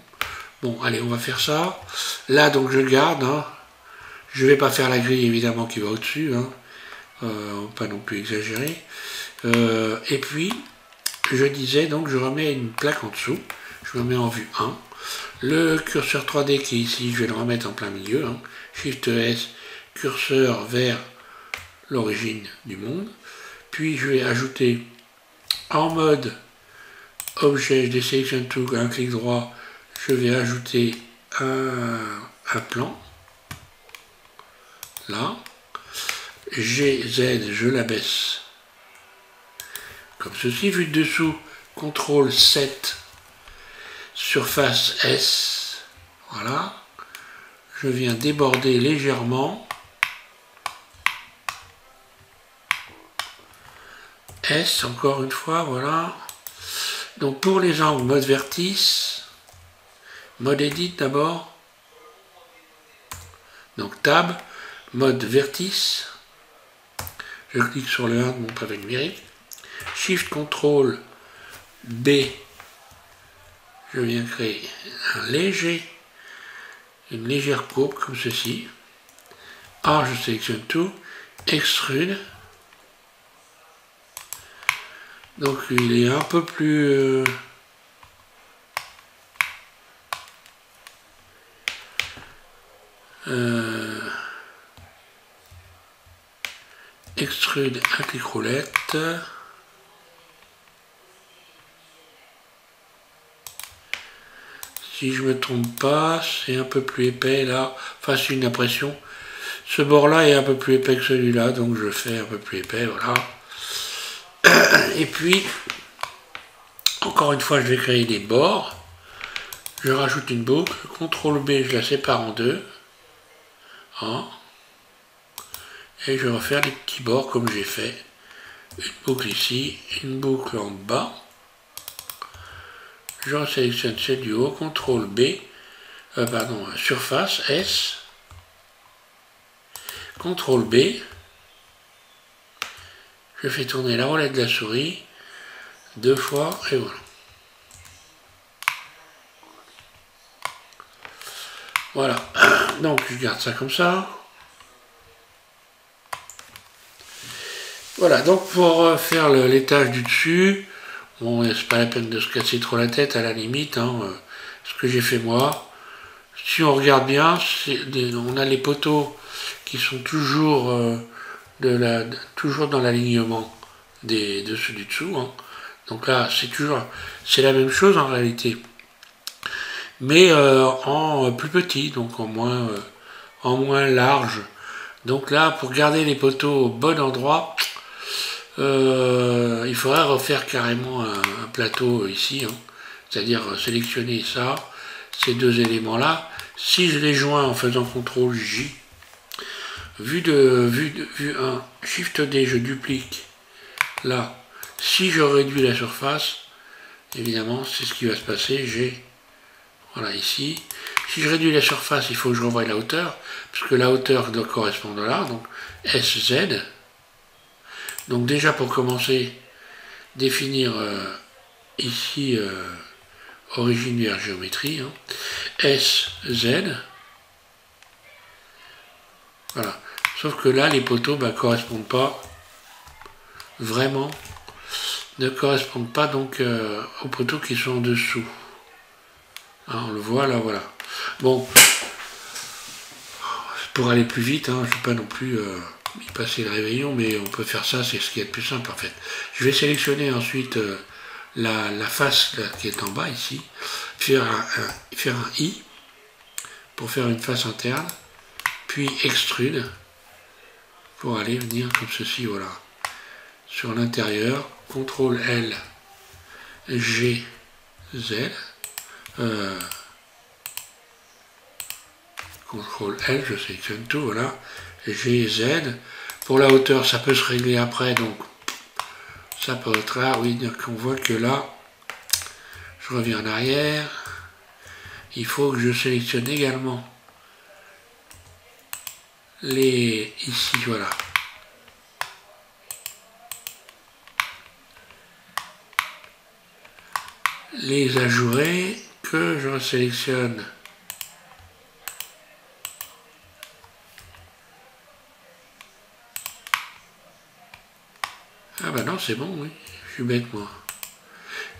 Bon, allez, on va faire ça. Là, donc, je garde. Hein. Je vais pas faire la grille, évidemment, qui va au-dessus. Hein. pas non plus exagéré. Et puis, je disais, donc je remets une plaque en dessous, je me mets en vue 1. Le curseur 3D qui est ici, je vais le remettre en plein milieu. Hein. Shift S, curseur vers l'origine du monde. Puis je vais ajouter en mode objet, je désélectionne tout, un clic droit, je vais ajouter un plan. Là. GZ, je l'abaisse. Comme ceci, vue de dessous, CTRL 7, surface S. Voilà. Je viens déborder légèrement. S, encore une fois, voilà. Donc pour les angles, mode vertice, mode edit d'abord. Donc tab, mode vertice. Je clique sur le 1 de mon pavé numérique. Shift CTRL B. Je viens créer une légère courbe comme ceci. A, je sélectionne tout. Extrude. Donc il est un peu plus... extrude un clic roulette. Si je me trompe pas, c'est un peu plus épais là. Enfin, c'est une impression. Ce bord-là est un peu plus épais que celui-là, donc je fais un peu plus épais, voilà. Et puis, encore une fois, je vais créer des bords. Je rajoute une boucle. CTRL B, je la sépare en deux. Hein. Et je vais refaire des petits bords comme j'ai fait. Une boucle ici, une boucle en bas. Je sélectionne celle du haut, CTRL B, surface S, CTRL B. Je fais tourner la roulette de la souris 2 fois et voilà. Voilà, donc je garde ça comme ça. Voilà, donc pour faire l'étage du dessus, bon, c'est pas la peine de se casser trop la tête à la limite, hein, ce que j'ai fait moi. Si on regarde bien, on a les poteaux qui sont toujours, toujours dans l'alignement de ceux du dessous. Hein. Donc là, c'est la même chose en réalité. Mais en plus petit, donc en moins large. Donc là, pour garder les poteaux au bon endroit, il faudrait refaire carrément un plateau ici, hein. C'est-à-dire sélectionner ça, ces deux éléments-là. Si je les joins en faisant CTRL J, vue 1, Shift D, je duplique là. Si je réduis la surface, évidemment, c'est ce qui va se passer. Voilà, ici. Si je réduis la surface, il faut que je revoie la hauteur, puisque la hauteur doit correspondre là, donc SZ. Donc déjà, pour commencer, définir ici origine vers géométrie, hein, SZ. Voilà. Sauf que là, les poteaux ne correspondent pas vraiment, ne correspondent pas donc aux poteaux qui sont en dessous. Hein, on le voit là, voilà. Bon, pour aller plus vite, hein, je ne vais pas non plus y passer le réveillon, mais on peut faire ça, c'est ce qui est le plus simple en fait. Je vais sélectionner ensuite la face là, qui est en bas ici, faire un I pour faire une face interne, puis extrude pour aller venir comme ceci, voilà. Sur l'intérieur, CTRL L, G, Z, CTRL L, je sélectionne tout, voilà, G, Z. Pour la hauteur, ça peut se régler après, donc ça peut être là, oui, donc on voit que là, je reviens en arrière, il faut que je sélectionne également ici, voilà. Les ajourés que je sélectionne c'est bon, oui. Je suis bête, moi.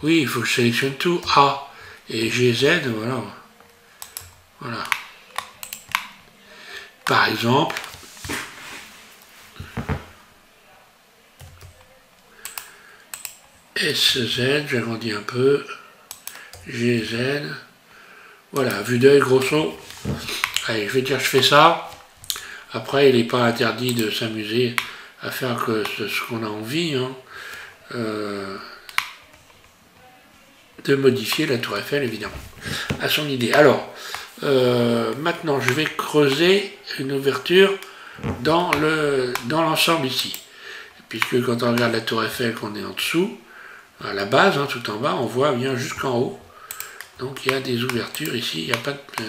Oui, il faut que je sélectionne tout. A et GZ, voilà. Voilà. Par exemple, SZ, j'agrandis un peu. GZ. Voilà, vue d'œil, grosso. Allez, je vais dire, je fais ça. Après, il n'est pas interdit de s'amuser à faire que ce qu'on a envie, hein. De modifier la tour Eiffel, évidemment, à son idée. Alors, maintenant, je vais creuser une ouverture dans l'ensemble ici. Puisque quand on regarde la tour Eiffel, qu'on est en dessous, à la base, hein, tout en bas, on voit bien jusqu'en haut. Donc il y a des ouvertures ici, il n'y a pas de...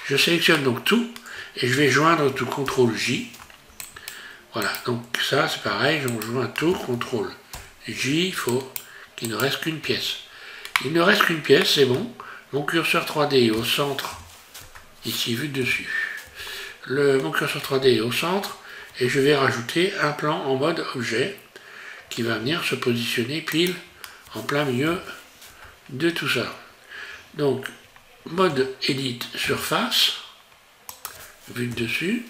Je sélectionne donc tout, et je vais joindre tout CTRL J. Voilà, donc ça c'est pareil, je joins tout, CTRL J, il faut qu'il ne reste qu'une pièce. Il ne reste qu'une pièce, c'est bon. Mon curseur 3D est au centre, ici vu de dessus. Mon curseur 3D est au centre, et je vais rajouter un plan en mode objet, qui va venir se positionner pile en plein milieu de tout ça. Donc, mode Edit Surface, vue de dessus.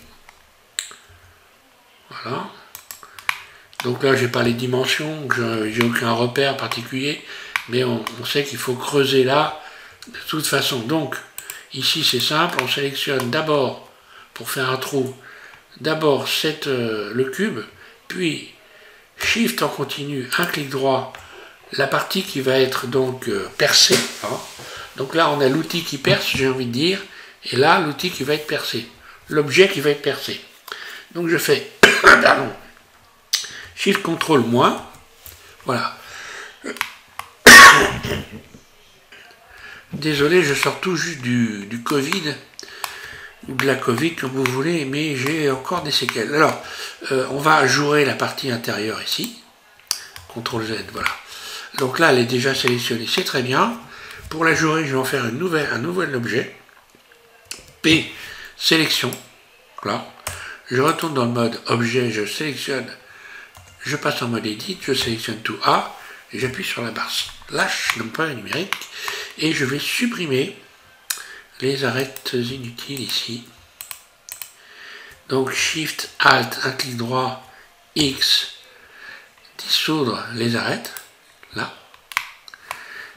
Voilà. Donc là, j'ai pas les dimensions, j'ai aucun repère particulier, mais on sait qu'il faut creuser là de toute façon. Donc, ici c'est simple, on sélectionne d'abord, pour faire un trou, d'abord le cube, puis Shift en continu, un clic droit, la partie qui va être donc percée. Hein. Donc là, on a l'outil qui perce, j'ai envie de dire, et là, l'outil qui va être percé, l'objet qui va être percé. Donc je fais, pardon, Shift CTRL moins, voilà. Désolé, je sors tout juste du Covid, ou de la Covid, comme vous voulez, mais j'ai encore des séquelles. Alors, on va ajourer la partie intérieure ici, CTRL Z, voilà. Donc là, elle est déjà sélectionnée, c'est très bien. Pour l'ajourer, je vais en faire un nouvel objet. P, sélection, voilà. Je retourne dans le mode objet, je sélectionne, je passe en mode edit, je sélectionne tout A, et j'appuie sur la barre slash, non pas numérique, et je vais supprimer les arêtes inutiles ici. Donc Shift, Alt, un clic droit, X, dissoudre les arêtes, là.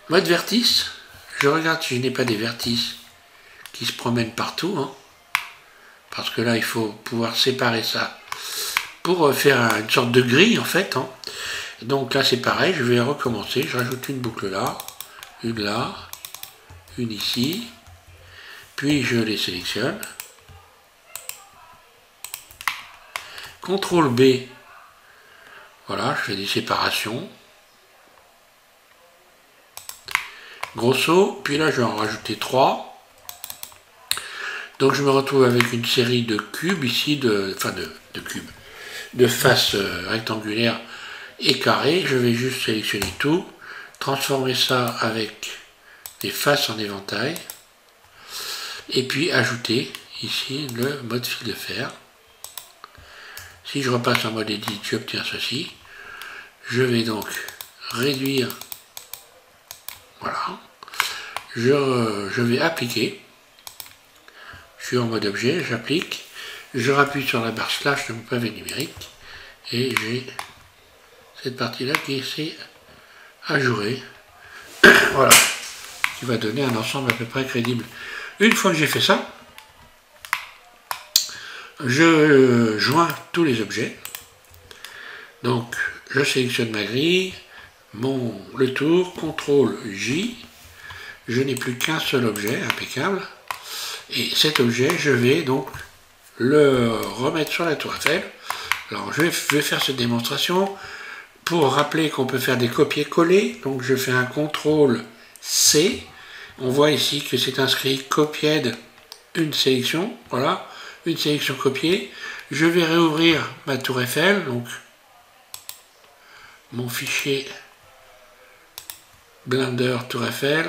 Mode vertice, je regarde si je n'ai pas des vertices qui se promènent partout, hein, parce que là il faut pouvoir séparer ça pour faire une sorte de grille en fait. Hein. Donc là c'est pareil, je vais recommencer, je rajoute une boucle là, une ici, puis je les sélectionne. CTRL B, voilà, je fais des séparations. Grosso, puis là je vais en rajouter 3. Donc je me retrouve avec une série de cubes ici, de cubes, de faces rectangulaires et carrées. Je vais juste sélectionner tout, transformer ça avec des faces en éventail, et puis ajouter ici le mode fil de fer. Si je repasse en mode edit, j'obtiens ceci. Je vais donc réduire, voilà, je vais appliquer. Je suis en mode objet, j'applique, je rappuie sur la barre slash de mon pavé numérique et j'ai cette partie-là qui est ajourée. Voilà, qui va donner un ensemble à peu près crédible. Une fois que j'ai fait ça, je joins tous les objets. Donc, je sélectionne ma grille, le tour, CTRL J, je n'ai plus qu'un seul objet, impeccable. Et cet objet, je vais donc le remettre sur la tour Eiffel. Alors, je vais faire cette démonstration pour rappeler qu'on peut faire des copier-coller. Donc, je fais un CTRL C. On voit ici que c'est inscrit copied une sélection. Voilà, une sélection copiée. Je vais réouvrir ma tour Eiffel. Donc, mon fichier Blender tour Eiffel.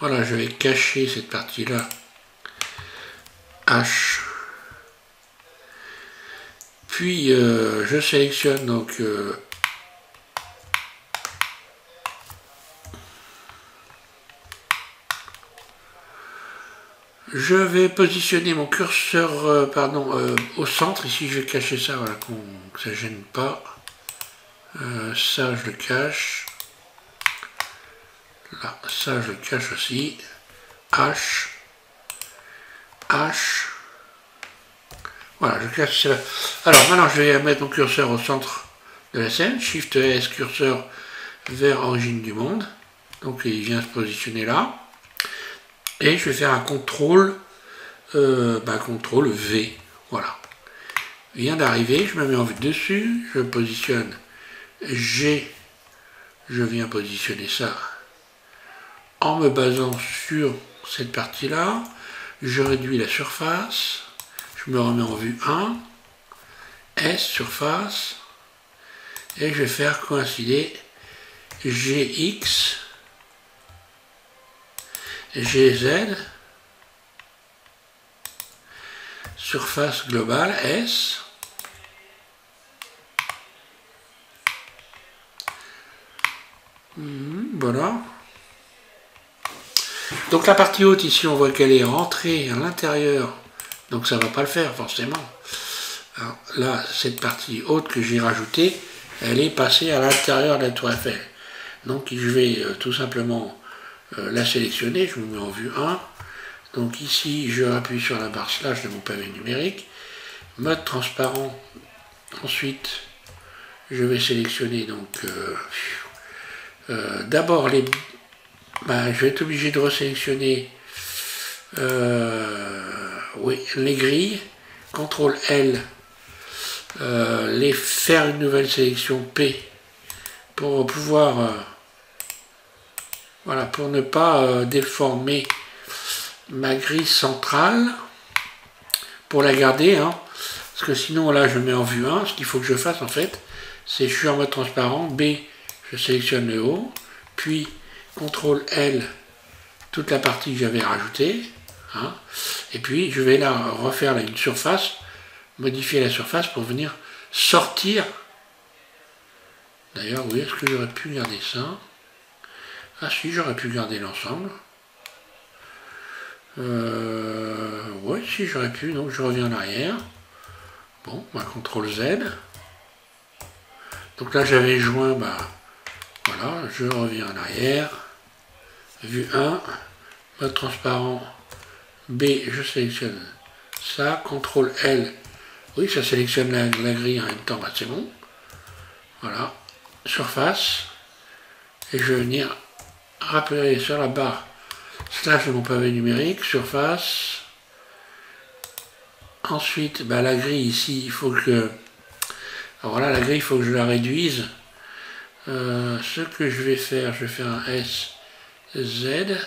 Voilà, je vais cacher cette partie-là. H. Puis je sélectionne donc je vais positionner mon curseur au centre. Ici je vais cacher ça, voilà, que ça ne gêne pas. Ça je le cache. Là, ça je le cache aussi. H. H. Voilà, je cache ça. Alors maintenant je vais mettre mon curseur au centre de la scène. Shift S, curseur vers origine du monde. Donc il vient se positionner là. Et je vais faire un contrôle V. Voilà. Il vient d'arriver, je me mets en vue dessus, je positionne G, je viens positionner ça en me basant sur cette partie-là. Je réduis la surface, je me remets en vue 1, S, surface, et je vais faire coïncider GX, GZ, surface globale S, voilà. Donc la partie haute ici on voit qu'elle est rentrée à l'intérieur, donc ça ne va pas le faire forcément. Alors là, cette partie haute que j'ai rajoutée, elle est passée à l'intérieur de la tour Eiffel. Donc je vais tout simplement la sélectionner, je me mets en vue 1. Donc ici, je appuie sur la barre slash de mon pavé numérique. Mode transparent. Ensuite, je vais sélectionner donc d'abord les... je vais être obligé de resélectionner les grilles. CTRL L, les faire une nouvelle sélection P pour pouvoir voilà, pour ne pas déformer ma grille centrale, pour la garder, hein, parce que sinon là je mets en vue 1, ce qu'il faut que je fasse en fait, c'est je suis en mode transparent, B, je sélectionne le haut, puis CTRL L, toute la partie que j'avais rajoutée, hein, et puis je vais là refaire une surface, modifier la surface pour venir sortir. D'ailleurs, oui, est-ce que j'aurais pu garder ça? Ah si, j'aurais pu garder l'ensemble. Oui, si j'aurais pu, donc je reviens en arrière. Bon, CTRL Z. Donc là j'avais joint, voilà, je reviens en arrière. Vue 1, mode transparent, B, je sélectionne ça, CTRL L. Oui, ça sélectionne la grille en même temps, c'est bon. Voilà, surface. Et je vais venir rappeler sur la barre slash de mon pavé numérique, surface. Ensuite, la grille ici, il faut que... Alors voilà, la grille, il faut que je la réduise. Ce que je vais faire un S, Z.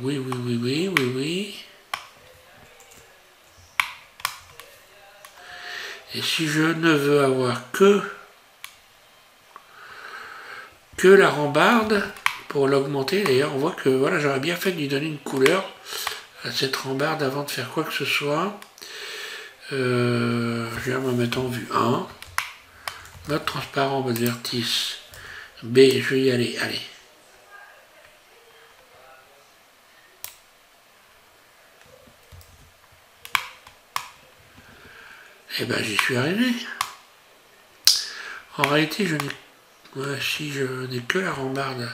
Oui. Et si je ne veux avoir que la rambarde, pour l'augmenter, d'ailleurs, on voit que voilà, j'aurais bien fait de lui donner une couleur à cette rambarde avant de faire quoi que ce soit. Je vais me mettre en vue 1. Mode transparent, mode vertice. B, je vais y aller. Allez. Et j'y suis arrivé. En réalité, si je n'ai que la rambarde.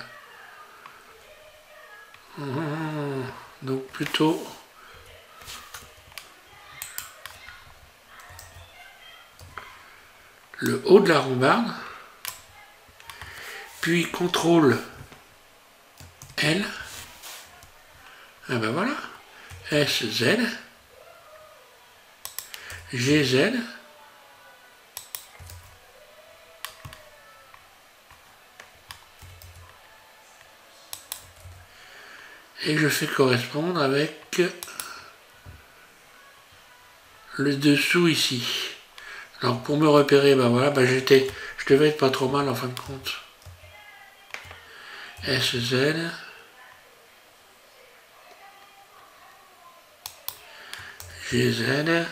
Donc plutôt le haut de la rambarde, puis CTRL L, voilà, S, Z, GZ, et je fais correspondre avec le dessous ici. Donc pour me repérer, voilà, je devais être pas trop mal en fin de compte. SZ. GZ.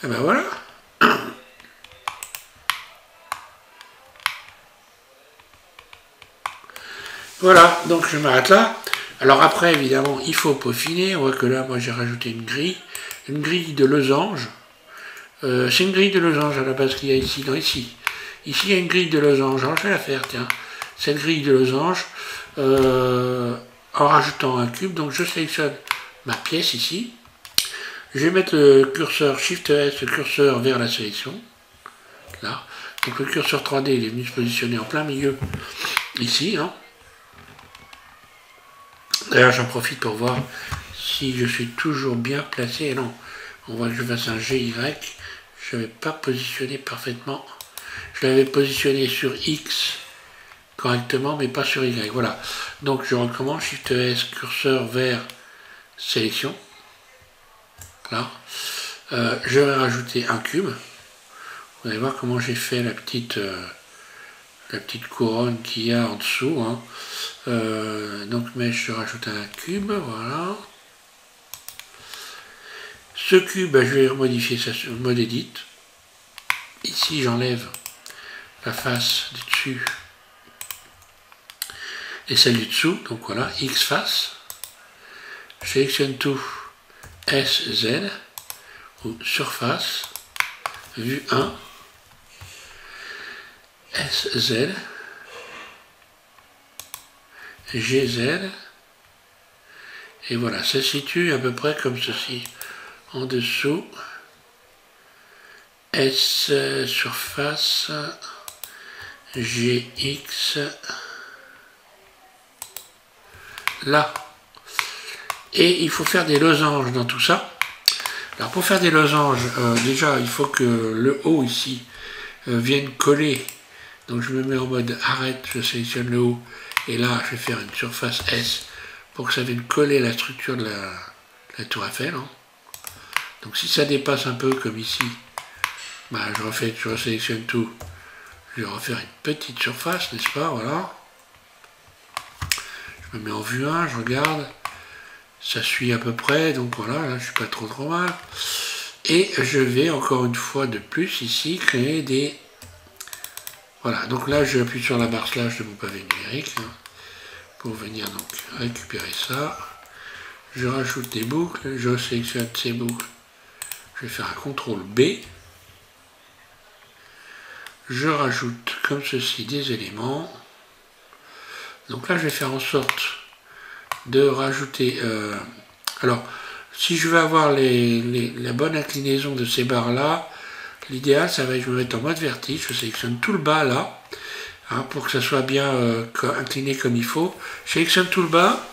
Et ben voilà. Voilà, donc je m'arrête là. Alors après, évidemment, il faut peaufiner. On voit que là, moi, j'ai rajouté une grille de losange. C'est une grille de losange à la base qu'il y a ici, non, ici. Ici, il y a une grille de losange. Alors, je vais la faire, tiens. Cette grille de losange, en rajoutant un cube. Donc, je sélectionne ma pièce ici. Je vais mettre le curseur Shift S, le curseur vers la sélection. Là. Donc, le curseur 3D, il est venu se positionner en plein milieu, ici, hein. D'ailleurs, j'en profite pour voir si je suis toujours bien placé. Non, on voit que je fasse un GY. Je n'avais pas positionné parfaitement. Je l'avais positionné sur X correctement, mais pas sur Y. Voilà. Donc, je recommence. Shift S, curseur vers sélection. Là. Je vais rajouter un cube. Vous allez voir comment j'ai fait la petite couronne qu'il y a en dessous, hein. Donc mesh, je rajoute un cube, voilà. Ce cube, je vais modifier ça sur le mode edit. Ici, j'enlève la face du dessus et celle du dessous, donc voilà, X face. Je sélectionne tout, SZ, ou surface, vue 1, SZ, GZ, et voilà, ça se situe à peu près comme ceci. En dessous, S surface, GX, là. Et il faut faire des losanges dans tout ça. Alors pour faire des losanges, déjà il faut que le haut ici vienne coller. Donc je me mets en mode arrête, je sélectionne le haut. Et là, je vais faire une surface S pour que ça vienne coller la structure de la tour Eiffel. Hein. Donc si ça dépasse un peu comme ici, bah, je resélectionne tout. Je vais refaire une petite surface, n'est-ce pas? Voilà. Je me mets en vue 1, je regarde. Ça suit à peu près, donc voilà, là je suis pas trop mal. Et je vais encore une fois de plus ici créer des... Voilà, donc là j'appuie sur la barre slash de mon pavé numérique. Hein, pour venir donc récupérer ça. Je rajoute des boucles, je sélectionne ces boucles, je vais faire un CTRL B. Je rajoute comme ceci des éléments. Donc là je vais faire en sorte de rajouter... alors, si je veux avoir la bonne inclinaison de ces barres là, l'idéal ça va être je me mettre en mode vertige, je sélectionne tout le bas là, hein, pour que ça soit bien incliné comme il faut. Je sélectionne tout le bas,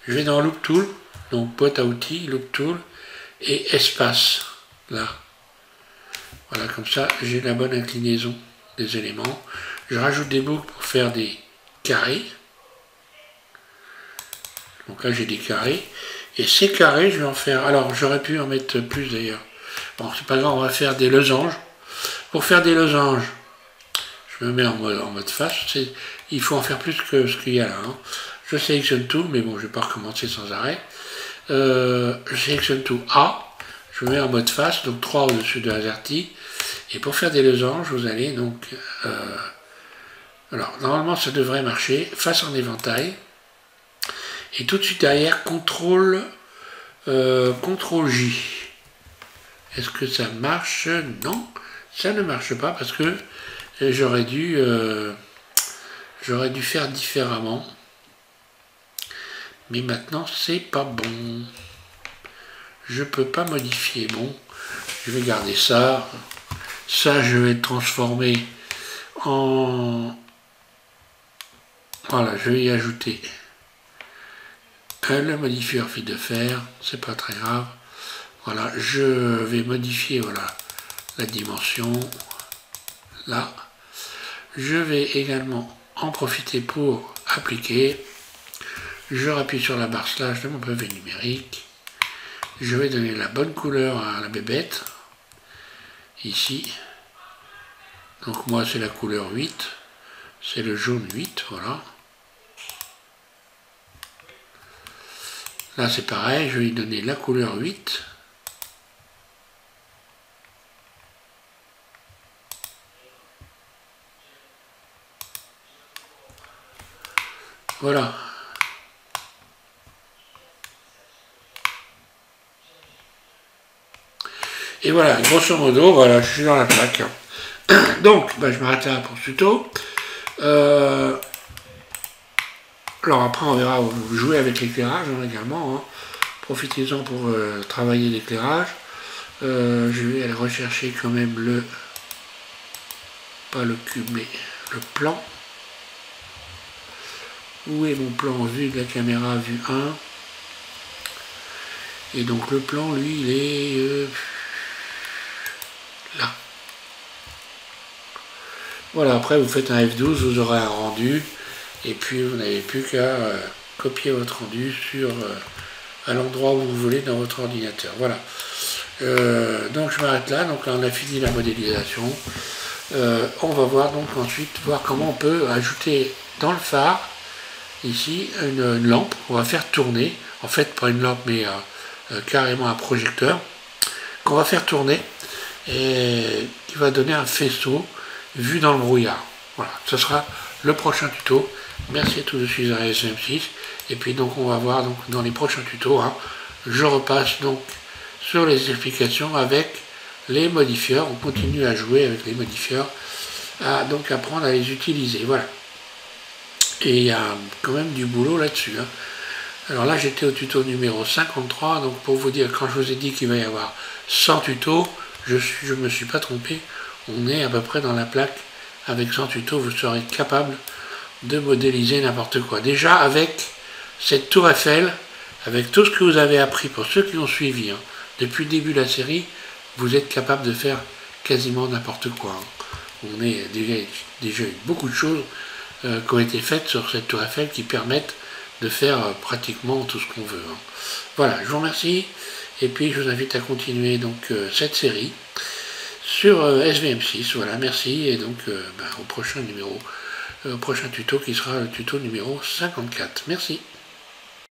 je vais dans Loop Tool, donc boîte à outils, Loop Tool, et espace, là. Voilà, comme ça, j'ai la bonne inclinaison des éléments. Je rajoute des boucles pour faire des carrés. Donc là, j'ai des carrés. Et ces carrés, je vais en faire... Alors, j'aurais pu en mettre plus d'ailleurs. Bon, c'est pas grave, on va faire des losanges. Pour faire des losanges, je me mets en mode face. Il faut en faire plus que ce qu'il y a là. Hein. Je sélectionne tout, mais bon, je ne vais pas recommencer sans arrêt. Je sélectionne tout A. Je me mets en mode face, donc 3 au-dessus de AZERTY. Et pour faire des losanges, vous allez donc... alors, normalement, ça devrait marcher. Face en éventail. Et tout de suite derrière, CTRL J. Est-ce que ça marche? Non, ça ne marche pas parce que j'aurais dû faire différemment. Mais maintenant, c'est pas bon. Je peux pas modifier. Bon, je vais garder ça. Ça, je vais le transformer en... Voilà, je vais y ajouter le modifieur fil de fer. C'est pas très grave. Voilà, je vais modifier voilà, la dimension. Là. Je vais également en profiter pour appliquer. Je rappuie sur la barre slash de mon pavé numérique. Je vais donner la bonne couleur à la bébête. Ici. Donc moi c'est la couleur 8, c'est le jaune 8, voilà. Là c'est pareil, je vais lui donner la couleur 8. Voilà. Et voilà, grosso modo, voilà, je suis dans la plaque. Donc, je m'arrête là pour ce tuto. Alors après, on verra, vous jouer avec l'éclairage également. Hein. Profitez-en pour travailler l'éclairage. Je vais aller rechercher quand même le... Pas le cube, mais le plan. Où est mon plan vue de la caméra, vue 1? Et donc le plan, lui, il est... là. Voilà, après vous faites un F12, vous aurez un rendu. Et puis vous n'avez plus qu'à copier votre rendu sur à l'endroit où vous voulez dans votre ordinateur. Voilà. Donc je m'arrête là. Donc là on a fini la modélisation. On va voir donc ensuite comment on peut ajouter dans le phare ici une lampe. On va faire tourner. En fait pas une lampe mais carrément un projecteur qu'on va faire tourner et qui va donner un faisceau vu dans le brouillard. Voilà. Ce sera le prochain tuto. Merci à tous, je suis un SM6 et puis donc on va voir donc dans les prochains tutos, hein, je repasse donc sur les explications avec les modifieurs, on continue à jouer avec les modifieurs, donc apprendre à les utiliser, voilà. Et il y a quand même du boulot là-dessus. Hein. Alors là j'étais au tuto numéro 53, donc pour vous dire, quand je vous ai dit qu'il va y avoir 100 tutos, je me suis pas trompé, on est à peu près dans la plaque, avec 100 tutos, vous serez capable de modéliser n'importe quoi. Déjà avec cette tour Eiffel, avec tout ce que vous avez appris pour ceux qui ont suivi, hein, depuis le début de la série, vous êtes capable de faire quasiment n'importe quoi. Hein. On est déjà eu beaucoup de choses qui ont été faites sur cette tour Eiffel qui permettent de faire pratiquement tout ce qu'on veut. Hein. Voilà, je vous remercie et puis je vous invite à continuer donc cette série sur SVM6. Voilà, merci et donc au prochain numéro. Au prochain tuto qui sera le tuto numéro 54. Merci.